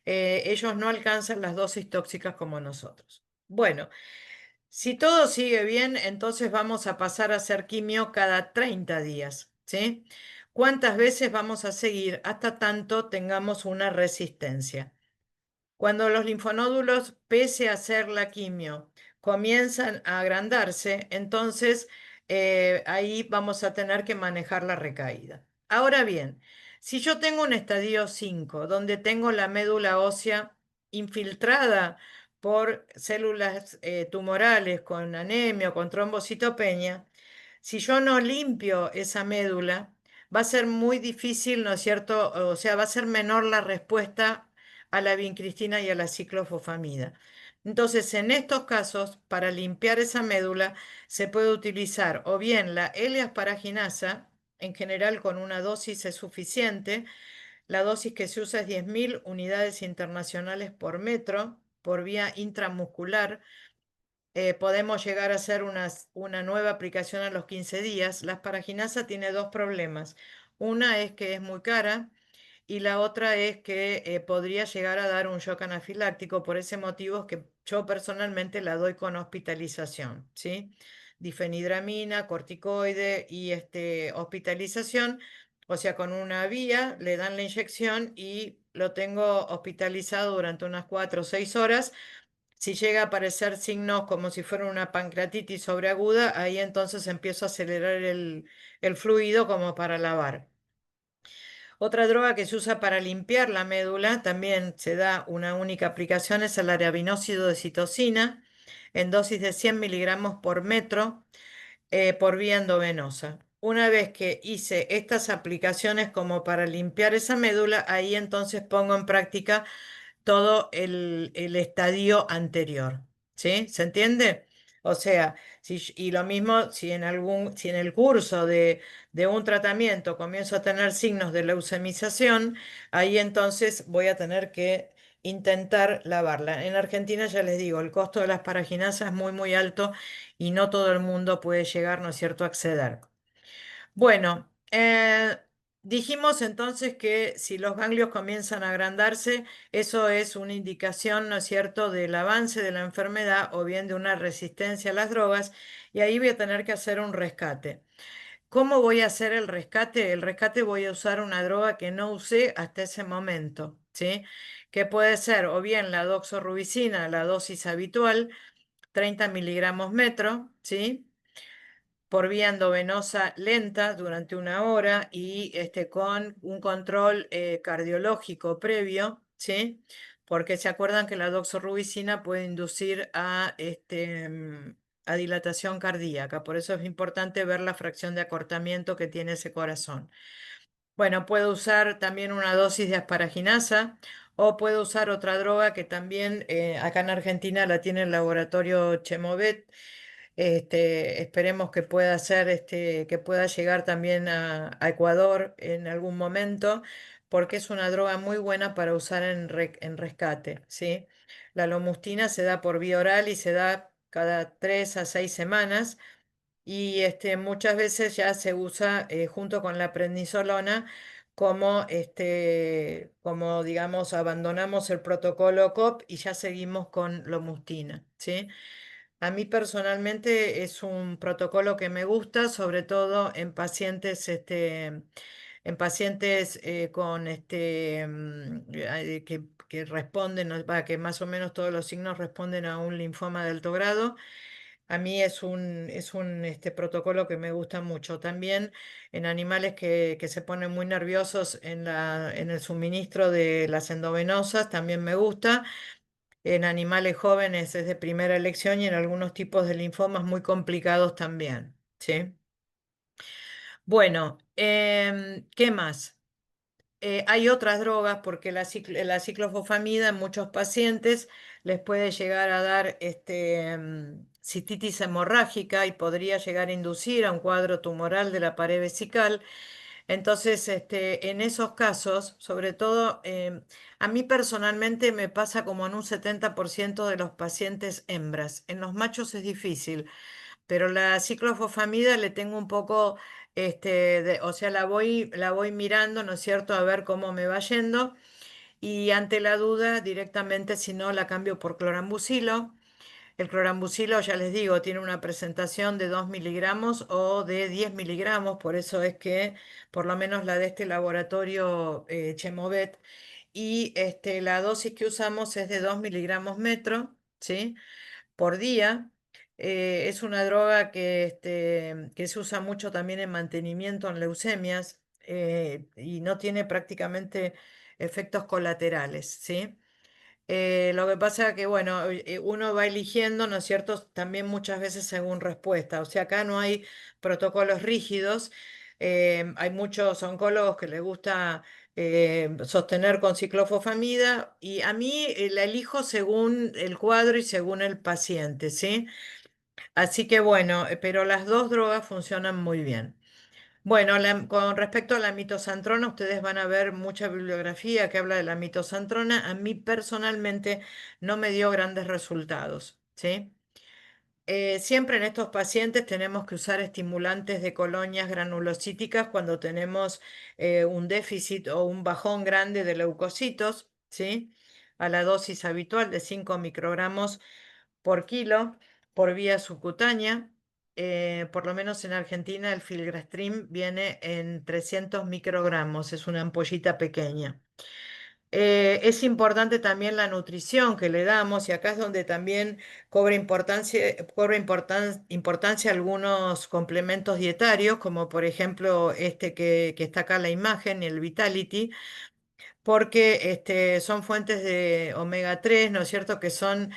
ellos no alcanzan las dosis tóxicas como nosotros. Bueno. Si todo sigue bien, entonces vamos a pasar a hacer quimio cada 30 días, ¿sí? ¿Cuántas veces vamos a seguir hasta tanto tengamos una resistencia? Cuando los linfonódulos, pese a hacer la quimio, comienzan a agrandarse, entonces ahí vamos a tener que manejar la recaída. Ahora bien, si yo tengo un estadio 5, donde tengo la médula ósea infiltrada por células tumorales con anemia o con trombocitopenia, si yo no limpio esa médula, va a ser muy difícil, ¿no es cierto? O sea, va a ser menor la respuesta a la vincristina y a la ciclofosfamida. Entonces, en estos casos, para limpiar esa médula, se puede utilizar o bien la L-asparaginasa, en general con una dosis es suficiente. La dosis que se usa es 10.000 unidades internacionales por metro por vía intramuscular. Podemos llegar a hacer una nueva aplicación a los 15 días. La asparaginasa tiene dos problemas. Una es que es muy cara y la otra es que podría llegar a dar un shock anafiláctico. Por ese motivo es que yo personalmente la doy con hospitalización, ¿sí? Difenidramina, corticoide y hospitalización. O sea, con una vía le dan la inyección y lo tengo hospitalizado durante unas 4 o 6 horas. Si llega a aparecer signos como si fuera una pancreatitis sobreaguda, ahí entonces empiezo a acelerar el fluido como para lavar. Otra droga que se usa para limpiar la médula, también se da una única aplicación, es el arabinósido de citosina en dosis de 100 miligramos por metro por vía endovenosa. Una vez que hice estas aplicaciones como para limpiar esa médula, ahí entonces pongo en práctica todo el estadio anterior. ¿Sí? ¿Se entiende? O sea, y lo mismo si en el curso de un tratamiento comienzo a tener signos de leucemización, ahí entonces voy a tener que intentar lavarla. En Argentina, ya les digo, el costo de las paraginasas es muy, muy alto y no todo el mundo puede llegar, ¿no es cierto?, a acceder. Bueno, dijimos entonces que si los ganglios comienzan a agrandarse, eso es una indicación, ¿no es cierto?, del avance de la enfermedad o bien de una resistencia a las drogas, y ahí voy a tener que hacer un rescate. ¿Cómo voy a hacer el rescate? El rescate voy a usar una droga que no usé hasta ese momento, ¿sí? Que puede ser o bien la doxorubicina, la dosis habitual, 30 miligramos metro, ¿sí?, por vía endovenosa lenta durante una hora y con un control cardiológico previo, ¿sí? Porque se acuerdan que la doxorubicina puede inducir a dilatación cardíaca, por eso es importante ver la fracción de acortamiento que tiene ese corazón. Bueno, puedo usar también una dosis de asparaginasa o puedo usar otra droga que también acá en Argentina la tiene el laboratorio Chemovet. Esperemos que pueda ser, que pueda llegar también a Ecuador en algún momento, porque es una droga muy buena para usar en rescate, ¿sí? La lomustina se da por vía oral y se da cada 3 a 6 semanas y muchas veces ya se usa junto con la prednisolona como digamos, abandonamos el protocolo COP y ya seguimos con lomustina, ¿sí? A mí personalmente es un protocolo que me gusta, sobre todo en pacientes con que responden, que más o menos todos los signos responden a un linfoma de alto grado. A mí es un protocolo que me gusta mucho. También en animales que se ponen muy nerviosos en el suministro de las endovenosas, también me gusta. En animales jóvenes es de primera elección y en algunos tipos de linfomas muy complicados también. ¿Sí? Bueno, ¿qué más? Hay otras drogas porque la ciclofosfamida en muchos pacientes les puede llegar a dar cistitis hemorrágica y podría llegar a inducir a un cuadro tumoral de la pared vesical. Entonces, en esos casos, sobre todo, a mí personalmente me pasa como en un 70% de los pacientes hembras. En los machos es difícil, pero la ciclofosfamida le tengo un poco, o sea, la voy mirando, ¿no es cierto?, a ver cómo me va yendo. Y ante la duda, directamente, si no, la cambio por clorambucilo. El clorambucilo, ya les digo, tiene una presentación de 2 miligramos o de 10 miligramos, por eso es que por lo menos la de este laboratorio Chemovet, y la dosis que usamos es de 2 miligramos metro, ¿sí?, por día. Es una droga que se usa mucho también en mantenimiento en leucemias y no tiene prácticamente efectos colaterales, ¿sí? Lo que pasa que, bueno, uno va eligiendo, ¿no es cierto?, también muchas veces según respuesta. O sea, acá no hay protocolos rígidos. Hay muchos oncólogos que les gusta sostener con ciclofosfamida y a mí la elijo según el cuadro y según el paciente, ¿sí? Así que bueno, pero las dos drogas funcionan muy bien. Bueno, con respecto a la mitosantrona, ustedes van a ver mucha bibliografía que habla de la mitosantrona. A mí personalmente no me dio grandes resultados, ¿sí? Siempre en estos pacientes tenemos que usar estimulantes de colonias granulocíticas cuando tenemos un déficit o un bajón grande de leucocitos, ¿sí? A la dosis habitual de 5 microgramos por kilo por vía subcutánea. Por lo menos en Argentina el filgrastim viene en 300 microgramos, es una ampollita pequeña. Es importante también la nutrición que le damos y acá es donde también cobra importancia algunos complementos dietarios, como por ejemplo este que está acá en la imagen, el Vitality, porque son fuentes de omega 3, ¿no es cierto?, que son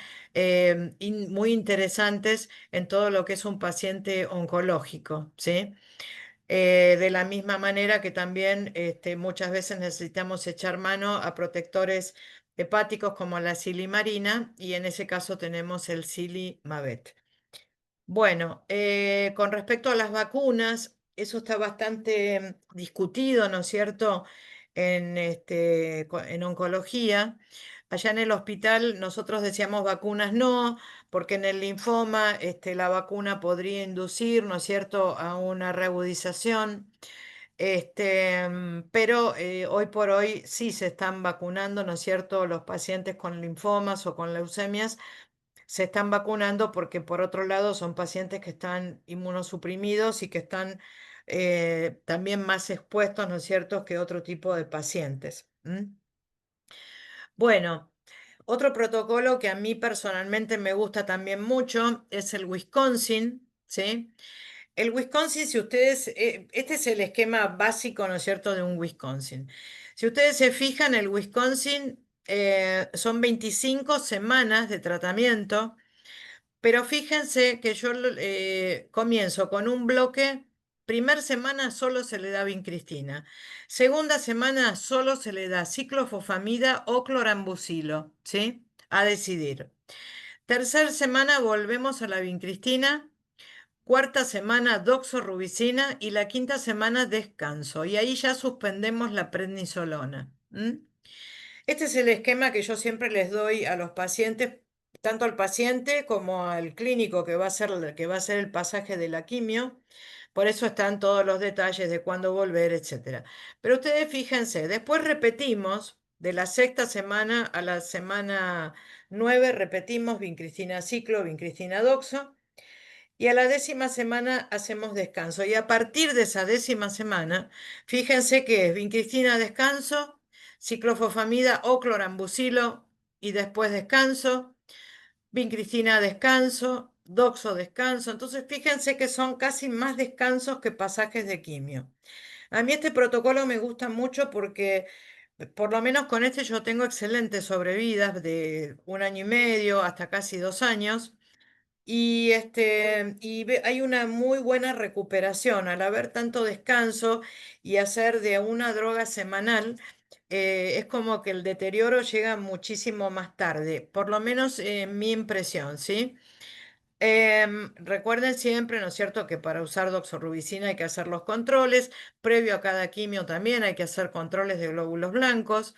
muy interesantes en todo lo que es un paciente oncológico, ¿sí? De la misma manera que también muchas veces necesitamos echar mano a protectores hepáticos como la silimarina y en ese caso tenemos el silimavet. Bueno, con respecto a las vacunas, eso está bastante discutido, ¿no es cierto? En oncología. Allá en el hospital nosotros decíamos vacunas no, porque en el linfoma la vacuna podría inducir, ¿no es cierto?, a una reagudización. Pero hoy por hoy sí se están vacunando, ¿no es cierto?, los pacientes con linfomas o con leucemias se están vacunando porque por otro lado son pacientes que están inmunosuprimidos y que están también más expuestos, ¿no es cierto?, que otro tipo de pacientes. ¿M? Bueno, otro protocolo que a mí personalmente me gusta también mucho es el Wisconsin, ¿sí? El Wisconsin, si ustedes, este es el esquema básico, ¿no es cierto?, de un Wisconsin. Si ustedes se fijan, el Wisconsin son 25 semanas de tratamiento, pero fíjense que yo comienzo con un bloque. Primer semana solo se le da vincristina. Segunda semana solo se le da ciclofosfamida o clorambucilo, ¿sí? A decidir. Tercer semana volvemos a la vincristina. Cuarta semana doxorubicina y la quinta semana descanso. Y ahí ya suspendemos la prednisolona. ¿M? Este es el esquema que yo siempre les doy a los pacientes, tanto al paciente como al clínico que va a hacer el pasaje de la quimio. Por eso están todos los detalles de cuándo volver, etcétera. Pero ustedes fíjense, después repetimos de la sexta semana a la semana 9, repetimos vincristina ciclo, vincristina doxo. Y a la décima semana hacemos descanso. Y a partir de esa décima semana, fíjense que es vincristina descanso, ciclofosfamida o clorambucilo y después descanso, vincristina descanso, doxo descanso. Entonces fíjense que son casi más descansos que pasajes de quimio. A mí este protocolo me gusta mucho porque por lo menos con este yo tengo excelentes sobrevidas de 1 año y medio hasta casi 2 años. Hay una muy buena recuperación al haber tanto descanso y hacer de una droga semanal. Es como que el deterioro llega muchísimo más tarde, por lo menos en mi impresión, ¿sí? Recuerden siempre, ¿no es cierto?, que para usar doxorubicina hay que hacer los controles, previo a cada quimio también hay que hacer controles de glóbulos blancos.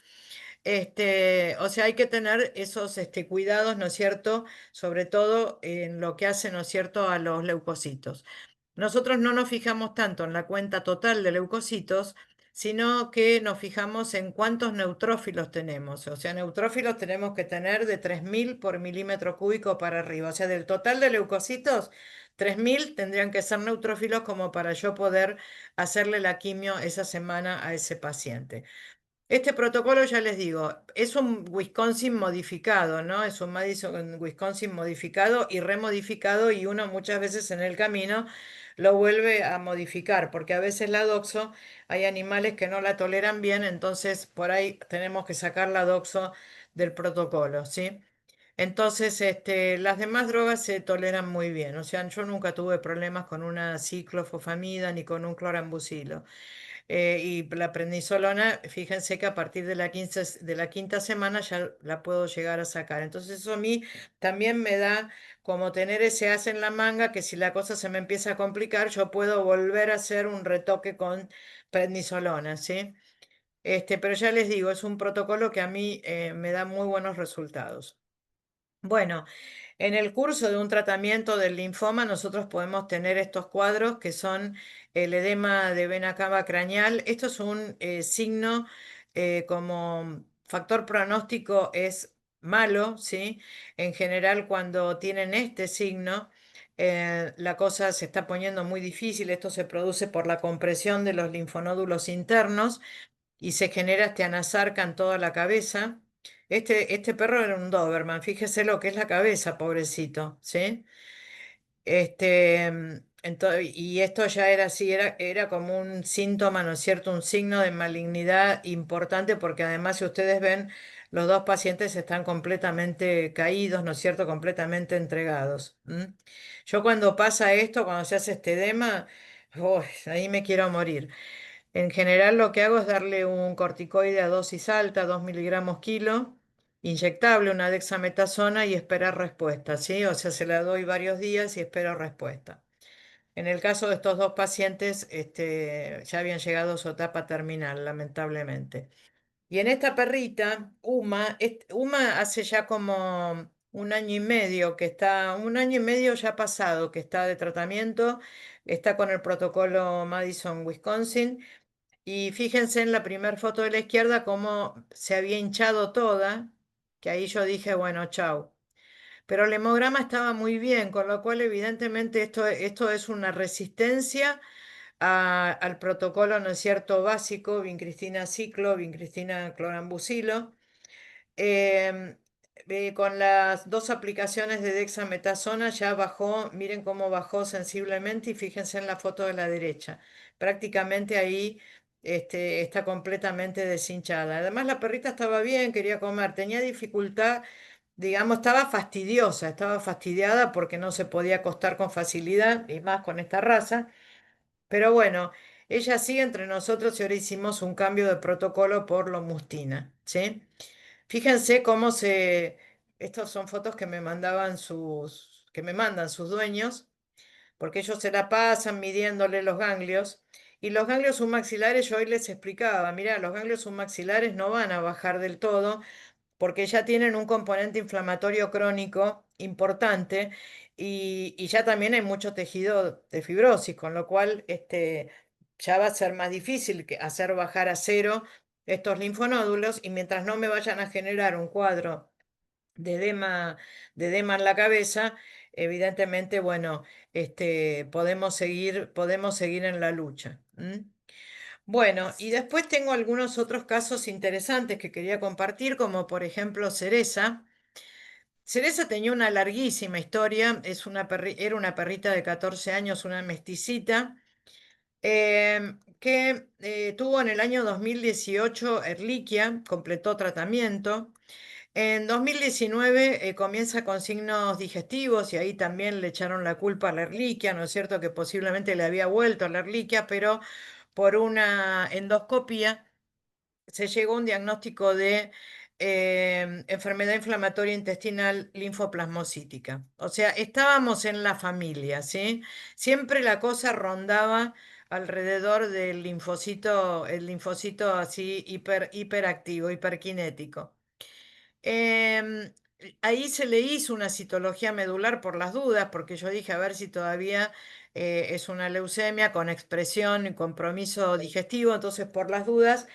O sea, hay que tener esos cuidados, ¿no es cierto? Sobre todo en lo que hace, ¿no es cierto?, a los leucocitos. Nosotros no nos fijamos tanto en la cuenta total de leucocitos, sino que nos fijamos en cuántos neutrófilos tenemos. O sea, neutrófilos tenemos que tener de 3.000 por milímetro cúbico para arriba. O sea, del total de leucocitos, 3.000 tendrían que ser neutrófilos como para yo poder hacerle la quimio esa semana a ese paciente. Este protocolo, ya les digo, es un Wisconsin modificado, ¿no? Es un Madison Wisconsin modificado y remodificado y uno muchas veces en el camino lo vuelve a modificar, porque a veces la doxo hay animales que no la toleran bien, entonces por ahí tenemos que sacar la doxo del protocolo, ¿sí? Entonces, las demás drogas se toleran muy bien, o sea, yo nunca tuve problemas con una ciclofosfamida ni con un clorambucilo. Y la prednisolona, fíjense que a partir de de la quinta semana ya la puedo llegar a sacar. Entonces eso a mí también me da como tener ese as en la manga que si la cosa se me empieza a complicar, yo puedo volver a hacer un retoque con prednisolona, ¿sí? Pero ya les digo, es un protocolo que a mí me da muy buenos resultados. Bueno, en el curso de un tratamiento del linfoma, nosotros podemos tener estos cuadros que son el edema de vena cava craneal. Esto es un signo como factor pronóstico es malo, ¿sí? En general, cuando tienen este signo, la cosa se está poniendo muy difícil. Esto se produce por la compresión de los linfonódulos internos y se genera este anasarca en toda la cabeza. Este perro era un Doberman, fíjese lo que es la cabeza, pobrecito, ¿sí? Y esto ya era así, era como un síntoma, ¿no es cierto? Un signo de malignidad importante, porque además, si ustedes ven, los dos pacientes están completamente caídos, ¿no es cierto? Completamente entregados. ¿M? Yo cuando pasa esto, cuando se hace este edema, uy, ahí me quiero morir. En general lo que hago es darle un corticoide a dosis alta, 2 miligramos kilo, inyectable, una dexametasona y esperar respuesta, ¿sí? O sea, se la doy varios días y espero respuesta. En el caso de estos dos pacientes, ya habían llegado a su etapa terminal, lamentablemente. Y en esta perrita, Uma hace ya como un año y medio que está, un año y medio ya pasado que está de tratamiento, está con el protocolo Madison, Wisconsin. Y fíjense en la primera foto de la izquierda cómo se había hinchado toda, que ahí yo dije, bueno, chau. Pero el hemograma estaba muy bien, con lo cual evidentemente esto es una resistencia al protocolo, ¿no es cierto?, básico, vincristina ciclo, vincristina clorambucilo. Em, con las dos aplicaciones de dexametasona ya bajó, miren cómo bajó sensiblemente y fíjense en la foto de la derecha. Prácticamente ahí está completamente deshinchada. Además la perrita estaba bien, quería comer, tenía dificultad, digamos, estaba fastidiosa, estaba fastidiada porque no se podía acostar con facilidad y más con esta raza. Pero bueno, ella sigue entre nosotros y ahora hicimos un cambio de protocolo por lomustina, ¿sí? Fíjense cómo se... Estas son fotos que me mandaban que me mandan sus dueños, porque ellos se la pasan midiéndole los ganglios. Y los ganglios submaxilares, yo hoy les explicaba, mira, los ganglios submaxilares no van a bajar del todo, porque ya tienen un componente inflamatorio crónico importante y ya también hay mucho tejido de fibrosis, con lo cual ya va a ser más difícil hacer bajar a cero estos linfonódulos y mientras no me vayan a generar un cuadro de edema en la cabeza, evidentemente, bueno, podemos seguir en la lucha. ¿M? Bueno, y después tengo algunos otros casos interesantes que quería compartir, como por ejemplo Cereza. Cereza tenía una larguísima historia, era una perrita de 14 años, una mesticita, que tuvo en el año 2018 Ehrlichia, completó tratamiento. En 2019 comienza con signos digestivos y ahí también le echaron la culpa a la Ehrlichia, ¿no es cierto? Que posiblemente le había vuelto a la Ehrlichia, pero por una endoscopia se llegó a un diagnóstico de enfermedad inflamatoria intestinal linfoplasmocítica. O sea, estábamos en la familia, ¿sí? Siempre la cosa rondaba alrededor del linfocito, el linfocito así hiperactivo, hiperkinético. Em, Ahí se le hizo una citología medular por las dudas, porque yo dije a ver si todavía es una leucemia con expresión y compromiso digestivo, entonces por las dudas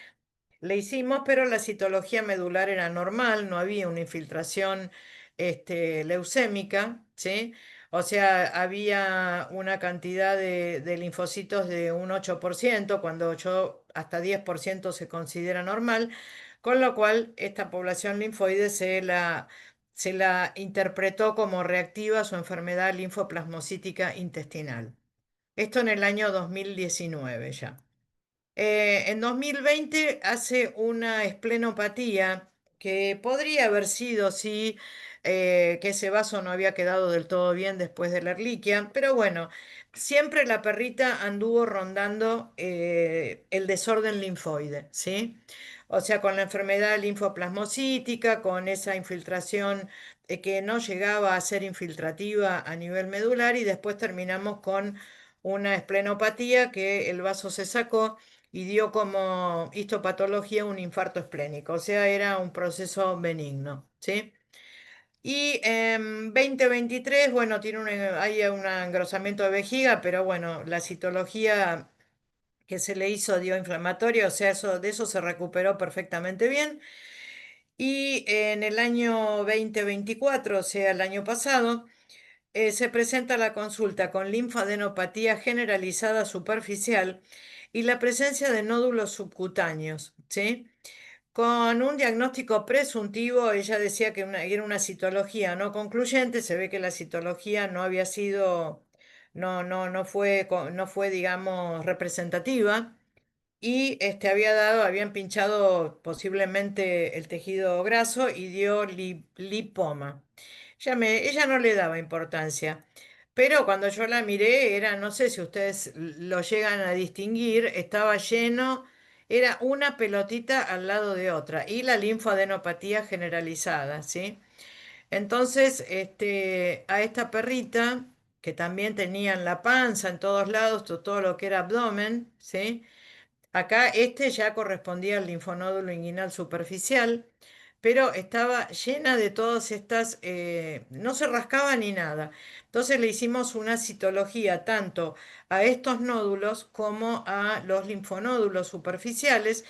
le hicimos, pero la citología medular era normal, no había una infiltración leucémica, ¿sí? O sea, había una cantidad de linfocitos de un 8%, cuando yo hasta 10% se considera normal, con lo cual esta población linfoide se la interpretó como reactiva a su enfermedad linfoplasmocítica intestinal. Esto en el año 2019 ya. En 2020 hace una esplenopatía que podría haber sido, sí, que ese vaso no había quedado del todo bien después de la erliquia, pero bueno, siempre la perrita anduvo rondando el desorden linfoide, ¿sí? O sea, con la enfermedad linfoplasmocítica, con esa infiltración que no llegaba a ser infiltrativa a nivel medular y después terminamos con una esplenopatía que el vaso se sacó y dio como histopatología un infarto esplénico, o sea, era un proceso benigno, ¿sí? Y en 2023, bueno, hay un engrosamiento de vejiga, pero bueno, la citología que se le hizo dio inflamatorio, o sea, de eso se recuperó perfectamente bien. Y en el año 2024, o sea, el año pasado, se presenta la consulta con linfadenopatía generalizada superficial y la presencia de nódulos subcutáneos, ¿sí? Con un diagnóstico presuntivo, ella decía que era una citología no concluyente, se ve que la citología no había sido, no fue, digamos, representativa y habían pinchado posiblemente el tejido graso y dio lipoma. Ella no le daba importancia, pero cuando yo la miré, no sé si ustedes lo llegan a distinguir, estaba lleno, era una pelotita al lado de otra y la linfadenopatía generalizada, ¿sí? Entonces, a esta perrita, que también tenía en la panza, en todos lados, todo lo que era abdomen, ¿sí? Acá este ya correspondía al linfonódulo inguinal superficial, pero estaba llena de todas estas, no se rascaba ni nada. Entonces le hicimos una citología tanto a estos nódulos como a los linfonódulos superficiales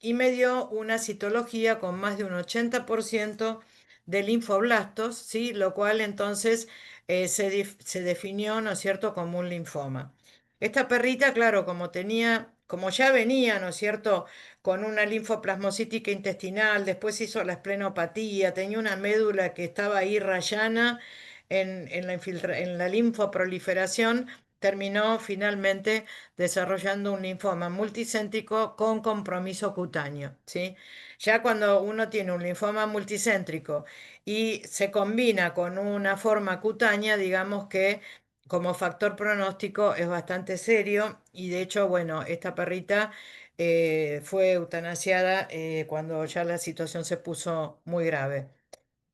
y me dio una citología con más de un 80% de linfoblastos, ¿sí? Lo cual entonces se definió, ¿no es cierto?, como un linfoma. Esta perrita, claro, como ya venía, ¿no es cierto?, con una linfoplasmocítica intestinal, después hizo la esplenopatía, tenía una médula que estaba ahí rayana en la linfoproliferación, terminó finalmente desarrollando un linfoma multicéntrico con compromiso cutáneo, ¿sí? Ya cuando uno tiene un linfoma multicéntrico y se combina con una forma cutánea, digamos que como factor pronóstico es bastante serio y de hecho, bueno, esta perrita fue eutanasiada cuando ya la situación se puso muy grave.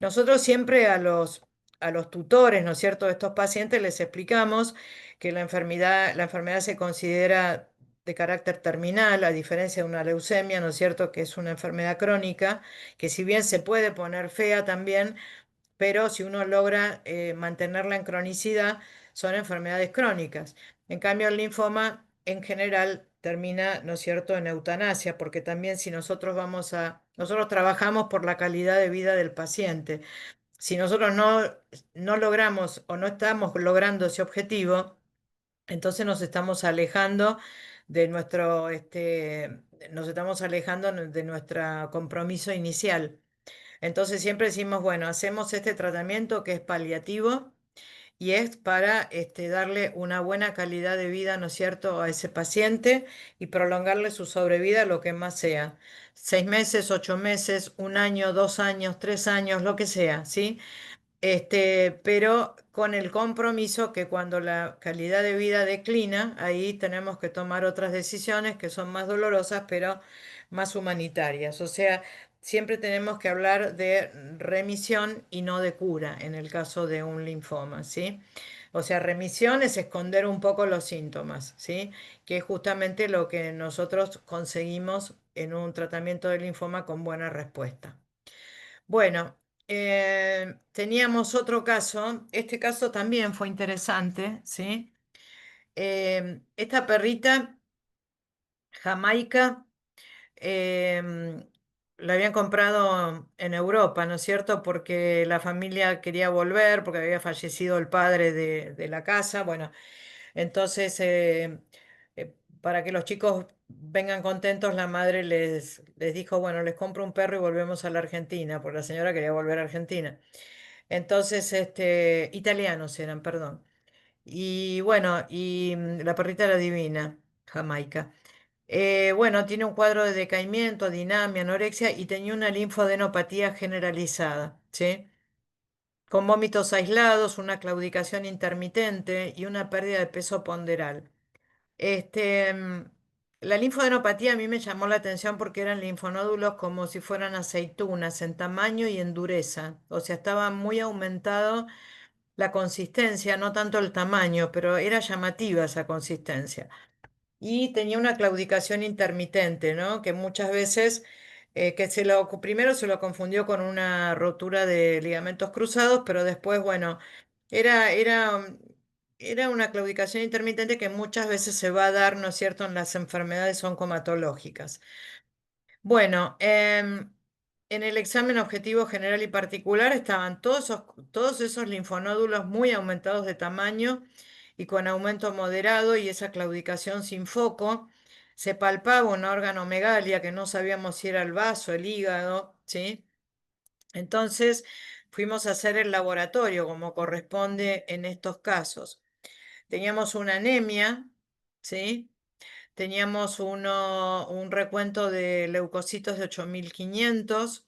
Nosotros siempre a los tutores, ¿no es cierto?, de estos pacientes les explicamos que la enfermedad se considera de carácter terminal, a diferencia de una leucemia, ¿no es cierto?, que es una enfermedad crónica, que si bien se puede poner fea también, pero si uno logra mantenerla en cronicidad, son enfermedades crónicas. En cambio, el linfoma en general termina, ¿no es cierto?, en eutanasia, porque también si nosotros trabajamos por la calidad de vida del paciente. Si nosotros no logramos o no estamos logrando ese objetivo, entonces nos estamos alejando de nos estamos alejando de nuestro compromiso inicial. Entonces siempre decimos, bueno, hacemos este tratamiento que es paliativo y es para darle una buena calidad de vida, ¿no es cierto?, a ese paciente y prolongarle su sobrevida lo que más sea. 6 meses, 8 meses, un año, 2 años, 3 años, lo que sea, ¿sí? Pero con el compromiso que cuando la calidad de vida declina, ahí tenemos que tomar otras decisiones que son más dolorosas, pero más humanitarias. O sea, siempre tenemos que hablar de remisión y no de cura en el caso de un linfoma, ¿sí? O sea, remisión es esconder un poco los síntomas, ¿sí? Que es justamente lo que nosotros conseguimos en un tratamiento de linfoma con buena respuesta. Bueno, teníamos otro caso, este caso también fue interesante, ¿sí? Esta perrita, Jamaica, em, la habían comprado en Europa, ¿no es cierto? Porque la familia quería volver, porque había fallecido el padre de la casa, bueno, entonces para que los chicos vengan contentos, la madre les dijo, bueno, les compro un perro y volvemos a la Argentina, porque la señora quería volver a Argentina. Entonces, italianos eran, perdón. Y bueno, la perrita era divina, Jamaica. Bueno, tiene un cuadro de decaimiento, dinamia, anorexia y tenía una linfodenopatía generalizada, ¿sí? Con vómitos aislados, una claudicación intermitente y una pérdida de peso ponderal. Este, mm, la linfodenopatía a mí me llamó la atención porque eran linfonódulos como si fueran aceitunas en tamaño y en dureza. O sea, estaba muy aumentado la consistencia, no tanto el tamaño, pero era llamativa esa consistencia. Y tenía una claudicación intermitente, ¿no? Que muchas veces, primero se lo confundió con una rotura de ligamentos cruzados, pero después, bueno, era, era, mm, era una claudicación intermitente que muchas veces se va a dar, ¿no es cierto?, en las enfermedades oncomatológicas. Bueno, en el examen objetivo general y particular estaban todos esos linfonódulos muy aumentados de tamaño y con aumento moderado y esa claudicación sin foco. Se palpaba una organomegalia que no sabíamos si era el vaso, el hígado, ¿sí? Entonces fuimos a hacer el laboratorio como corresponde en estos casos. Teníamos una anemia, ¿sí? Teníamos un recuento de leucocitos de 8500.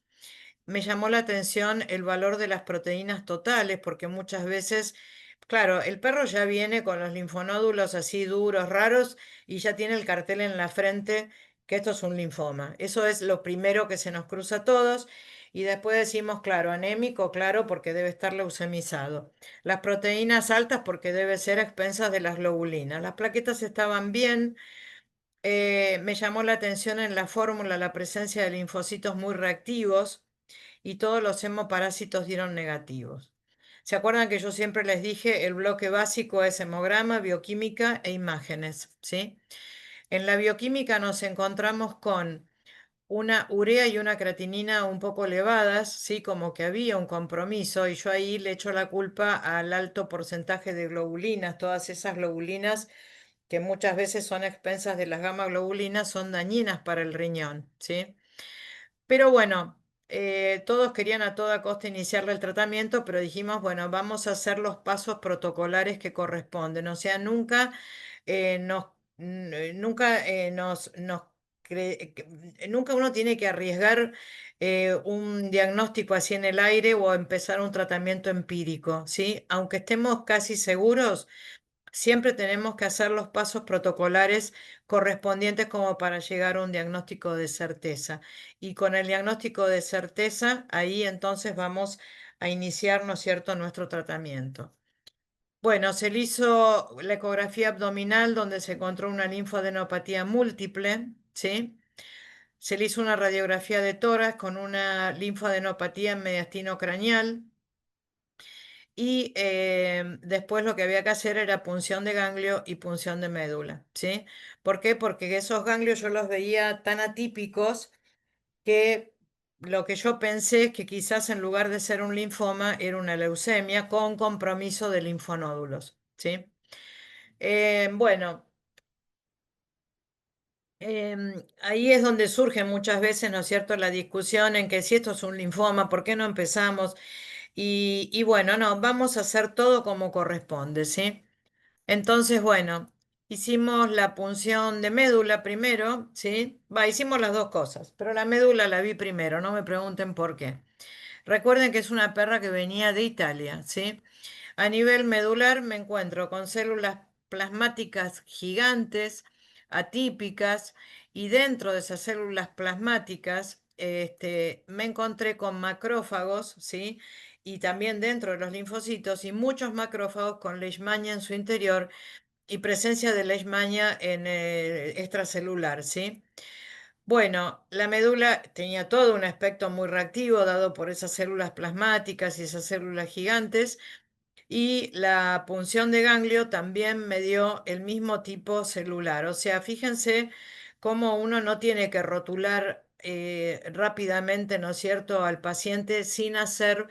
Me llamó la atención el valor de las proteínas totales, porque muchas veces, claro, el perro ya viene con los linfonódulos así duros, raros, y ya tiene el cartel en la frente que esto es un linfoma. Eso es lo primero que se nos cruza a todos. Y después decimos, claro, anémico, claro, porque debe estar leucemizado. Las proteínas altas porque debe ser a expensas de las globulinas. Las plaquetas estaban bien. Me llamó la atención en la fórmula la presencia de linfocitos muy reactivos y todos los hemoparásitos dieron negativos. ¿Se acuerdan que yo siempre les dije el bloque básico es hemograma, bioquímica e imágenes? ¿Sí? En la bioquímica nos encontramos con una urea y una creatinina un poco elevadas, sí, como que había un compromiso, y yo ahí le echo la culpa al alto porcentaje de globulinas, todas esas globulinas que muchas veces son a expensas de las gamma globulinas, son dañinas para el riñón, ¿sí? Pero bueno, todos querían a toda costa iniciarle el tratamiento, pero dijimos, bueno, vamos a hacer los pasos protocolares que corresponden. O sea, nunca nunca nunca uno tiene que arriesgar un diagnóstico así en el aire o empezar un tratamiento empírico, ¿sí? Aunque estemos casi seguros. Siempre tenemos que hacer los pasos protocolares correspondientes como para llegar a un diagnóstico de certeza. Y con el diagnóstico de certeza, ahí entonces vamos a iniciar, ¿no es cierto?, nuestro tratamiento. Bueno, se le hizo la ecografía abdominal donde se encontró una linfadenopatía múltiple, ¿sí? Se le hizo una radiografía de tórax con una linfadenopatía en mediastino craneal. Y después lo que había que hacer era punción de ganglio y punción de médula, ¿sí? ¿Por qué? Porque esos ganglios yo los veía tan atípicos que lo que yo pensé es que quizás en lugar de ser un linfoma era una leucemia con compromiso de linfonódulos, ¿sí? Bueno, ahí es donde surge muchas veces, ¿no es cierto?, la discusión en que si esto es un linfoma, ¿por qué no empezamos? Y bueno, no, vamos a hacer todo como corresponde, ¿sí? Entonces, bueno, hicimos la punción de médula primero, ¿sí? Hicimos las dos cosas, pero la médula la vi primero, no me pregunten por qué. Recuerden que es una perra que venía de Italia, ¿sí? A nivel medular me encuentro con células plasmáticas gigantes, atípicas, y dentro de esas células plasmáticas, me encontré con macrófagos, ¿sí? Y también dentro de los linfocitos y muchos macrófagos con leishmania en su interior y presencia de leishmania en extracelular, ¿sí? Bueno, la médula tenía todo un aspecto muy reactivo dado por esas células plasmáticas y esas células gigantes, y la punción de ganglio también me dio el mismo tipo celular. O sea, fíjense cómo uno no tiene que rotular rápidamente, ¿no es cierto?, al paciente sin hacer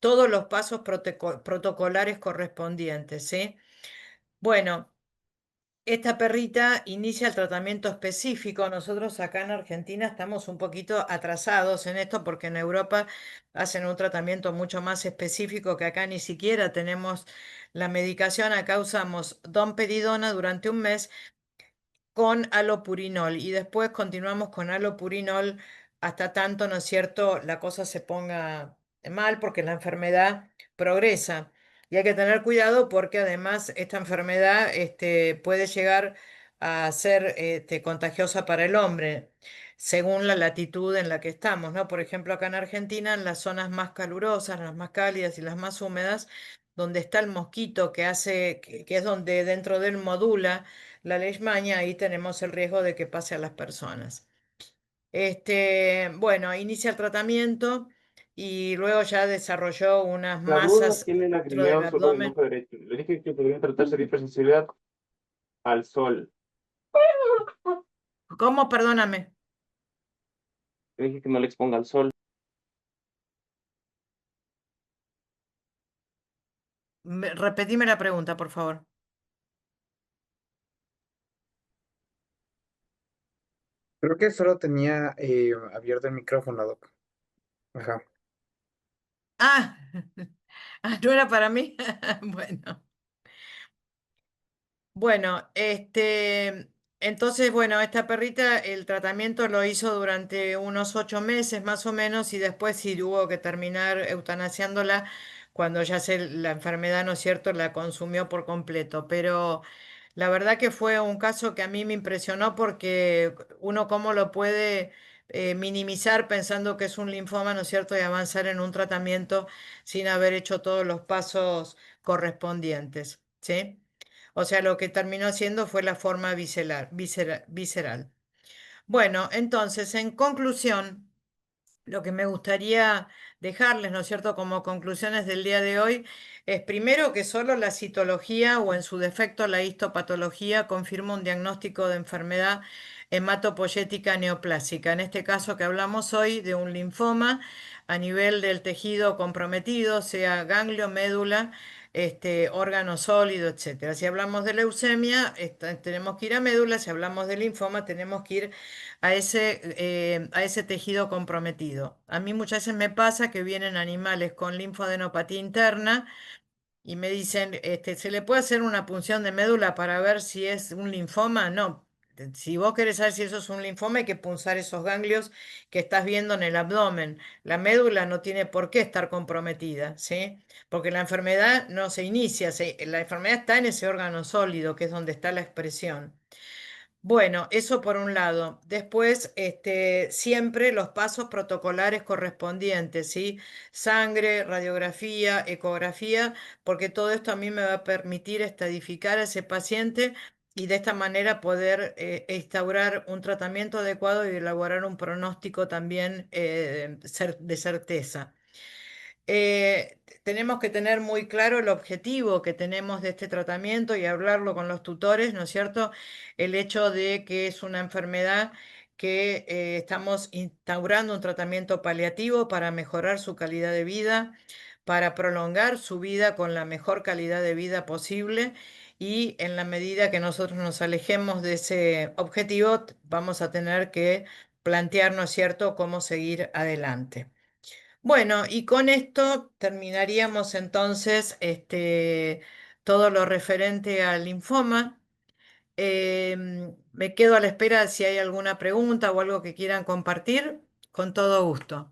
todos los pasos protocolares correspondientes, ¿sí? Bueno. Esta perrita inicia el tratamiento específico. Nosotros acá en Argentina estamos un poquito atrasados en esto porque en Europa hacen un tratamiento mucho más específico que acá ni siquiera tenemos la medicación. Acá usamos domperidona durante un mes con alopurinol y después continuamos con alopurinol hasta tanto, ¿no es cierto?, la cosa se ponga mal porque la enfermedad progresa. Y hay que tener cuidado porque además esta enfermedad puede llegar a ser contagiosa para el hombre, según la latitud en la que estamos, ¿no? Por ejemplo, acá en Argentina, en las zonas más calurosas, las más cálidas y las más húmedas, donde está el mosquito que hace, que es donde dentro del modula la leishmania, ahí tenemos el riesgo de que pase a las personas. Bueno, inicia el tratamiento y luego ya desarrolló unas La duda masas tiene dentro del lagrimeado solo del abdomen. ojo derecho. Le dije que podría tratarse de hipersensibilidad al sol. ¿Cómo? Perdóname. Le dije que no le exponga al sol. Repetime la pregunta, por favor. Creo que solo tenía abierto el micrófono, Doc. Ajá. Ah, no era para mí. Bueno. Bueno, entonces, bueno, esta perrita, el tratamiento lo hizo durante unos 8 meses más o menos y después sí hubo que terminar eutanasiándola cuando ya la enfermedad, ¿no es cierto?, la consumió por completo. Pero La verdad que fue un caso que a mí me impresionó porque uno cómo lo puede minimizar pensando que es un linfoma, ¿no es cierto?, y avanzar en un tratamiento sin haber hecho todos los pasos correspondientes, ¿sí? O sea, lo que terminó haciendo fue la forma visceral. Bueno, entonces, en conclusión, lo que me gustaría dejarles, ¿no es cierto?, como conclusiones del día de hoy, es primero que solo la citología o en su defecto la histopatología confirma un diagnóstico de enfermedad hematopoyética neoplásica. En este caso que hablamos hoy de un linfoma a nivel del tejido comprometido, sea ganglio, médula, órgano sólido, etcétera. Si hablamos de leucemia, tenemos que ir a médula; si hablamos de linfoma, tenemos que ir a ese tejido comprometido. A mí muchas veces me pasa que vienen animales con linfadenopatía interna y me dicen, ¿se le puede hacer una punción de médula para ver si es un linfoma? No. Si vos querés saber si eso es un linfoma, hay que punzar esos ganglios que estás viendo en el abdomen. La médula no tiene por qué estar comprometida, ¿sí? Porque la enfermedad no se inicia, la enfermedad está en ese órgano sólido, que es donde está la expresión. Bueno, eso por un lado. Después, siempre los pasos protocolares correspondientes, ¿sí? Sangre, radiografía, ecografía, porque todo esto a mí me va a permitir estadificar a ese paciente y de esta manera poder instaurar un tratamiento adecuado y elaborar un pronóstico también de certeza. Tenemos que tener muy claro el objetivo que tenemos de este tratamiento y hablarlo con los tutores, ¿no es cierto? El hecho de que es una enfermedad que estamos instaurando un tratamiento paliativo para mejorar su calidad de vida, para prolongar su vida con la mejor calidad de vida posible, y en la medida que nosotros nos alejemos de ese objetivo, vamos a tener que plantear, ¿no es cierto?, cómo seguir adelante. Bueno, y con esto terminaríamos entonces todo lo referente al linfoma. Me quedo a la espera si hay alguna pregunta o algo que quieran compartir, con todo gusto.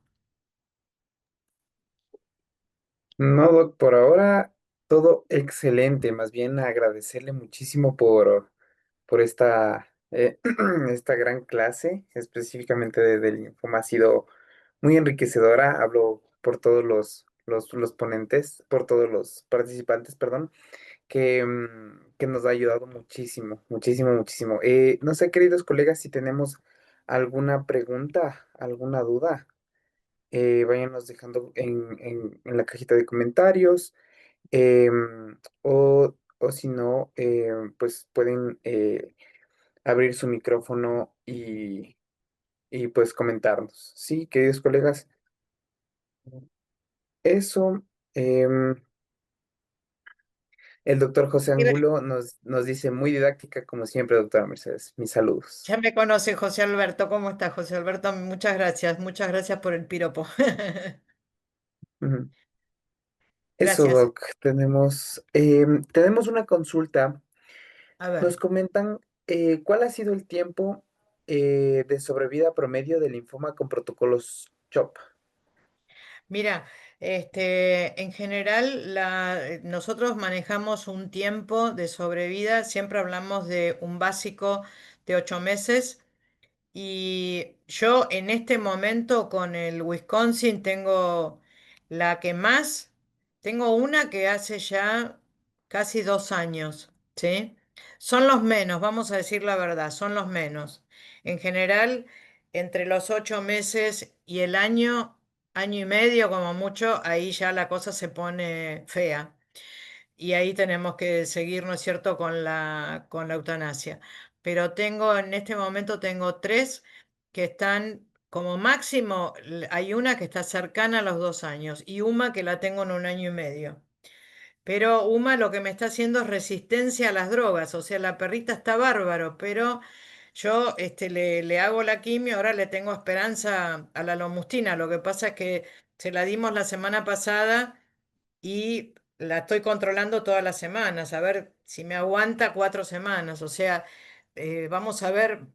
No, Doc, por ahora todo excelente. Más bien agradecerle muchísimo por esta, esta gran clase, específicamente del linfoma. Ha sido muy enriquecedora. Hablo por todos los ponentes, por todos los participantes, perdón, que nos ha ayudado muchísimo, muchísimo, muchísimo. No sé, queridos colegas, si tenemos alguna pregunta, alguna duda, váyanos dejando en la cajita de comentarios. O si no, pues pueden abrir su micrófono y pues comentarnos. Sí, queridos colegas, eso. em, el doctor José Angulo nos dice muy didáctica, como siempre, doctora Mercedes. Mis saludos. Ya me conoce José Alberto. ¿Cómo está, José Alberto? Muchas gracias por el piropo. Ujú. Eso, Gracias. Doc. Tenemos una consulta. A ver. Nos comentan cuál ha sido el tiempo de sobrevida promedio del linfoma con protocolos CHOP. Mira, en general nosotros manejamos un tiempo de sobrevida, siempre hablamos de un básico de 8 meses, y yo en este momento con el Wisconsin tengo la que más, tengo una que hace ya casi 2 años, ¿sí? Son los menos, vamos a decir la verdad, son los menos. En general, entre los 8 meses y el año, año y medio como mucho, ahí ya la cosa se pone fea. Y ahí tenemos que seguir, ¿no es cierto?, con la eutanasia. Pero en este momento tengo tres que están como máximo, hay una que está cercana a los 2 años y una que la tengo en un año y medio. Pero Uma lo que me está haciendo es resistencia a las drogas, o sea, la perrita está bárbaro, pero yo le hago la quimio, ahora le tengo esperanza a la lomustina. Lo que pasa es que se la dimos la semana pasada y la estoy controlando todas las semanas, a ver si me aguanta 4 semanas. O sea, vamos a ver,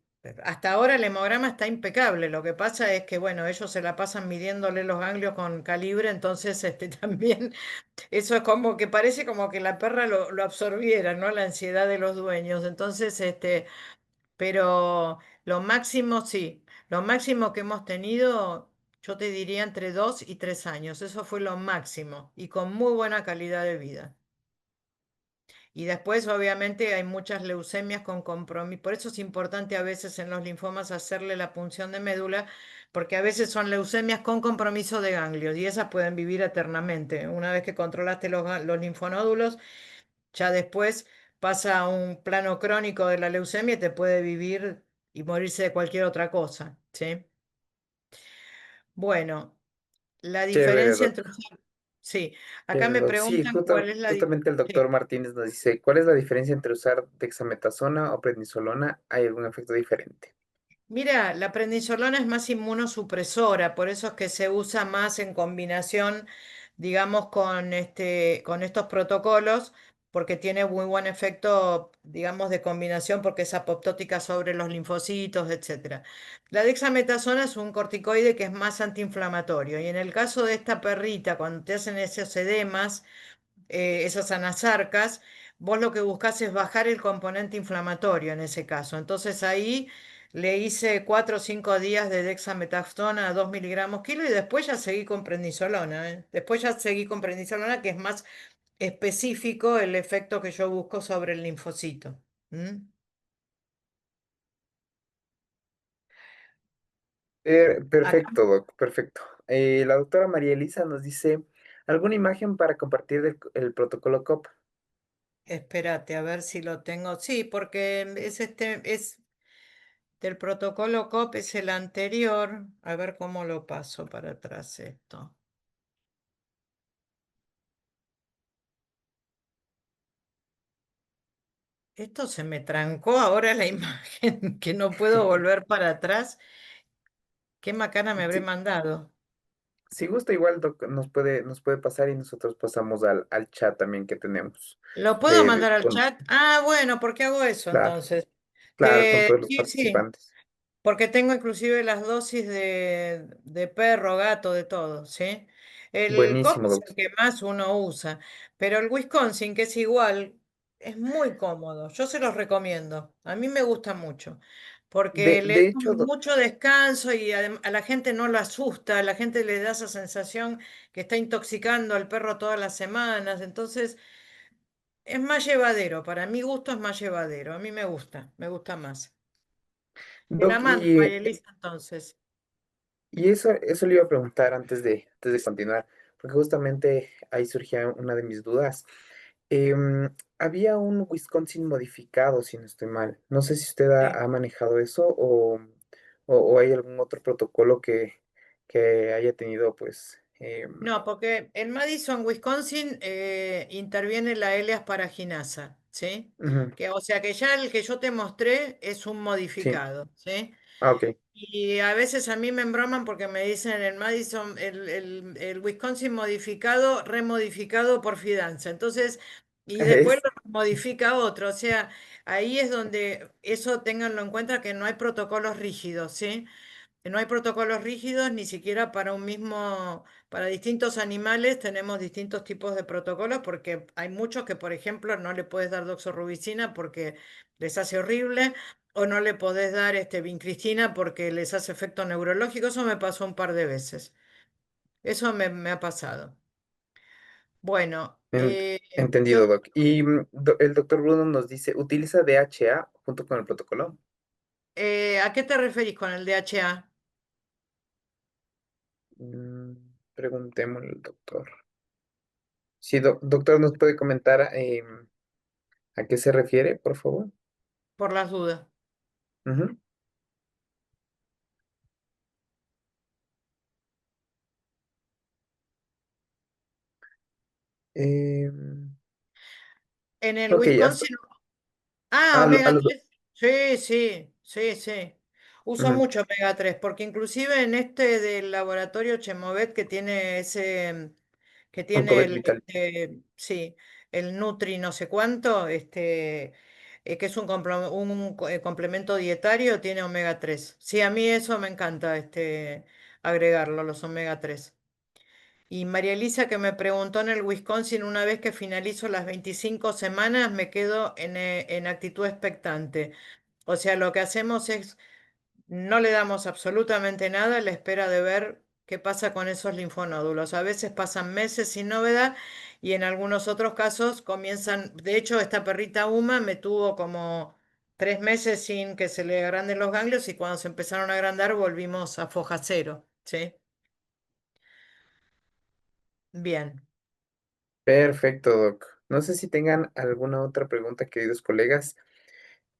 Hasta ahora el hemograma está impecable. Lo que pasa es que, bueno, ellos se la pasan midiéndole los ganglios con calibre, entonces también eso es como que parece como que la perra lo absorbiera, ¿no? La ansiedad de los dueños. Entonces, pero lo máximo, sí, lo máximo que hemos tenido, yo te diría entre 2 y 3 años. Eso fue lo máximo y con muy buena calidad de vida. Y después, obviamente, hay muchas leucemias con compromiso. Por eso es importante a veces en los linfomas hacerle la punción de médula, porque a veces son leucemias con compromiso de ganglios y esas pueden vivir eternamente. Una vez que controlaste los linfonódulos, ya después pasa a un plano crónico de la leucemia y te puede vivir y morirse de cualquier otra cosa, ¿sí? Bueno, la Chévere, diferencia entre... doc. Sí, acá Chévere, me doc. Sí, preguntan cuál es la justamente el doctor diferencia. Martínez nos dice, ¿cuál es la diferencia entre usar dexametasona o prednisolona? ¿Hay algún efecto diferente? Mira, la prednisolona es más inmunosupresora, por eso es que se usa más en combinación, digamos, con estos protocolos, porque tiene muy buen efecto, digamos, de combinación, porque es apoptótica sobre los linfocitos, etcétera. La dexametasona es un corticoide que es más antiinflamatorio, y en el caso de esta perrita, cuando te hacen esos edemas, esas anasarcas, vos lo que buscás es bajar el componente inflamatorio en ese caso. Entonces ahí le hice 4 o 5 días de dexametasona a 2 miligramos kilo y después ya seguí con prednisolona, ¿eh? Después ya seguí con prednisolona, que es más específico el efecto que yo busco sobre el linfocito. ¿Mm? Acá, Perfecto, doc, perfecto. La doctora María Elisa nos dice, ¿alguna imagen para compartir el protocolo COP? espérate, a ver si lo tengo. Sí, porque es del protocolo COP, es el anterior. A ver cómo lo paso para atrás esto. Esto se me trancó ahora la imagen, que no puedo volver para atrás. ¿Qué macana me habré Sí, mandado? si gusta, igual doc, nos puede pasar y nosotros pasamos al chat también que tenemos. ¿Lo puedo mandar al Con, chat? Ah, bueno, ¿por qué hago eso claro, entonces? claro, con todos los Sí, sí, participantes. porque tengo inclusive las dosis de perro, gato, de todo, ¿sí? El COP Buenísimo, es el doctor. que más uno usa, pero el Wisconsin, que es igual, es muy cómodo. Yo se los recomiendo. A mí me gusta mucho, porque le De da hecho, mucho descanso y a la gente no lo asusta, a la gente le da esa sensación que está intoxicando al perro todas las semanas. Entonces, es más llevadero. Para mi gusto es más llevadero. A mí me gusta más. Te la doc, mando, María Elisa, entonces. y eso le iba a preguntar antes de continuar, porque justamente ahí surgía una de mis dudas. Había un Wisconsin modificado, si no estoy mal. No sé si usted Sí. ha manejado eso o hay algún otro protocolo que haya tenido, pues. No, porque en Madison, Wisconsin, interviene la L asparaginasa, ¿sí? Ujú, O sea que ya el que yo te mostré es un sí, modificado, ¿sí? ok. Y a veces a mí me embroman porque me dicen el Madison, el Wisconsin modificado, remodificado por Fidanza. Entonces, y después Es, lo modifica otro. O sea, ahí es donde eso ténganlo en cuenta que no hay protocolos rígidos, ¿sí? No hay protocolos rígidos ni siquiera para un mismo, para distintos animales tenemos distintos tipos de protocolos porque hay muchos que, por ejemplo, no le puedes dar doxorubicina porque les hace horrible o no le podés dar vincristina porque les hace efecto neurológico. Eso me pasó un par de veces. Eso me ha pasado. Bueno, en- yo, entendido, Doc. Y el doctor Bruno nos dice, ¿utiliza DHA junto con el protocolo? ¿A qué te referís con el DHA? Mm, Preguntémosle al doctor. Sí, doctor, ¿nos puede comentar a qué se refiere, por favor? Por las dudas. Ujú. Em, En el ok, hasta, Wisconsin. Ah, a omega los, 3. Sí, sí, sí, sí. Uso ujú, mucho omega 3 porque inclusive en este del laboratorio Chemovet que tiene Oncovet Vital. sí, el Nutri no sé cuánto, que es complemento dietario, tiene omega 3. Sí, a mí eso me encanta, agregarlo, los omega 3. Y María Elisa que me preguntó en el Wisconsin, una vez que finalizo las 25 semanas, me quedo en actitud expectante. O sea, lo que hacemos es no le damos absolutamente nada a la espera de ver qué pasa con esos linfonódulos. A veces pasan meses sin novedad y en algunos otros casos comienzan, de hecho, esta perrita Uma me tuvo como 3 meses sin que se le agranden los ganglios y cuando se empezaron a agrandar volvimos a foja cero, ¿sí? Bien. Perfecto, Doc. No sé si tengan alguna otra pregunta, queridos colegas.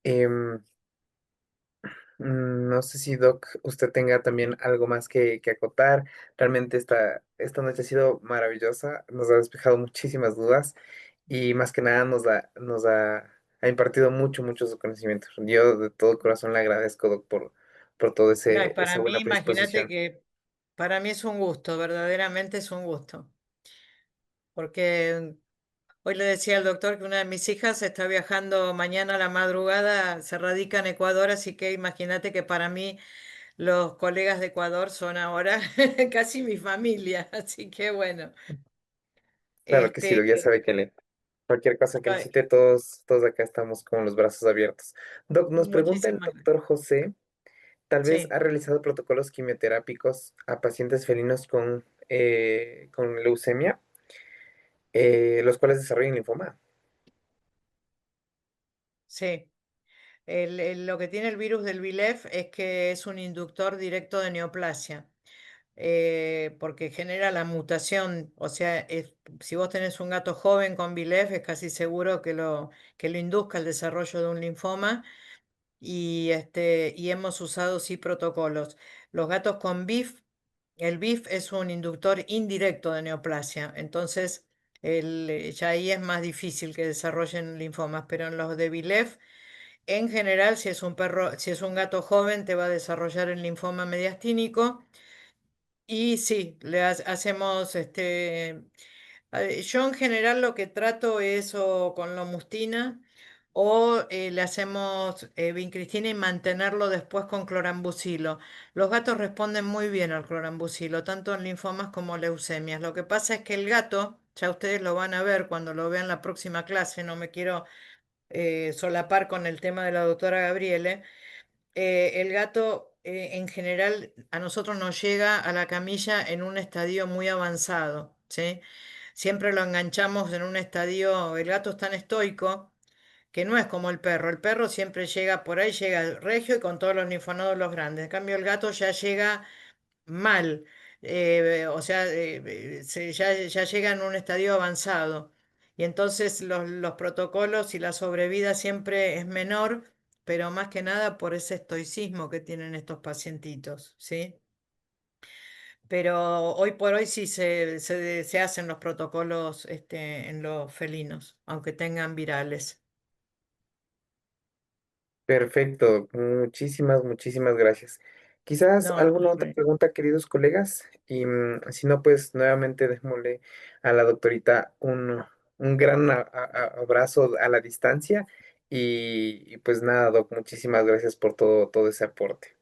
Em, no sé si, Doc, usted tenga también algo más que acotar. Realmente esta noche ha sido maravillosa, nos ha despejado muchísimas dudas y más que nada ha impartido mucho su conocimiento. Yo de todo corazón le agradezco, Doc, por toda No, y para esa buena mí, imagínate predisposición. que para mí es un gusto, verdaderamente es un gusto, porque hoy le decía al doctor que una de mis hijas está viajando mañana a la madrugada, se radica en Ecuador, así que imagínate que para mí los colegas de Ecuador son ahora casi mi familia, así que bueno, Claro que sí, este, Doc, ya sabe que cualquier cosa que ay, necesite, todos acá estamos con los brazos abiertos. Doc, nos pregunta el muchísimas gracias. doctor José. Tal vez Sí, ha realizado protocolos quimioterápicos a pacientes felinos con leucemia, los cuales desarrollan linfoma. sí. Lo que tiene el virus del VILEF es que es un inductor directo de neoplasia. Porque genera la mutación. O sea, si vos tenés un gato joven con VILEF, es casi seguro que lo induzca el desarrollo de un linfoma. Y hemos usado sí protocolos. Los gatos con BIF, el BIF es un inductor indirecto de neoplasia. Entonces, ya ahí es más difícil que desarrollen linfomas. Pero en los de VILEF, en general, si es un gato joven, te va a desarrollar el linfoma mediastínico. Y sí, hacemos yo en general lo que trato es o con lomustina o le hacemos vincristina y mantenerlo después con clorambucilo. Los gatos responden muy bien al clorambucilo, tanto en linfomas como leucemias. Lo que pasa es que el gato, ya ustedes lo van a ver cuando lo vean la próxima clase, no me quiero solapar con el tema de la doctora Gabriele. El gato en general a nosotros nos llega a la camilla en un estadio muy avanzado, ¿sí? Siempre lo enganchamos en un estadio, el gato es tan estoico que no es como el perro. El perro siempre llega por ahí, llega regio y con todos los linfonodos grandes. En cambio, el gato ya llega mal, o sea, ya llega en un estadio avanzado. Y entonces los protocolos y la sobrevida siempre es menor, pero más que nada por ese estoicismo que tienen estos pacientitos, ¿sí? Pero hoy por hoy sí se hacen los protocolos en los felinos, aunque tengan virales. Perfecto, muchísimas gracias. Quizás No, al alguna otra contrario. pregunta, queridos colegas, y si no, pues nuevamente démosle a la doctorita un gran abrazo a la distancia y pues nada, Doc, muchísimas gracias por todo ese aporte.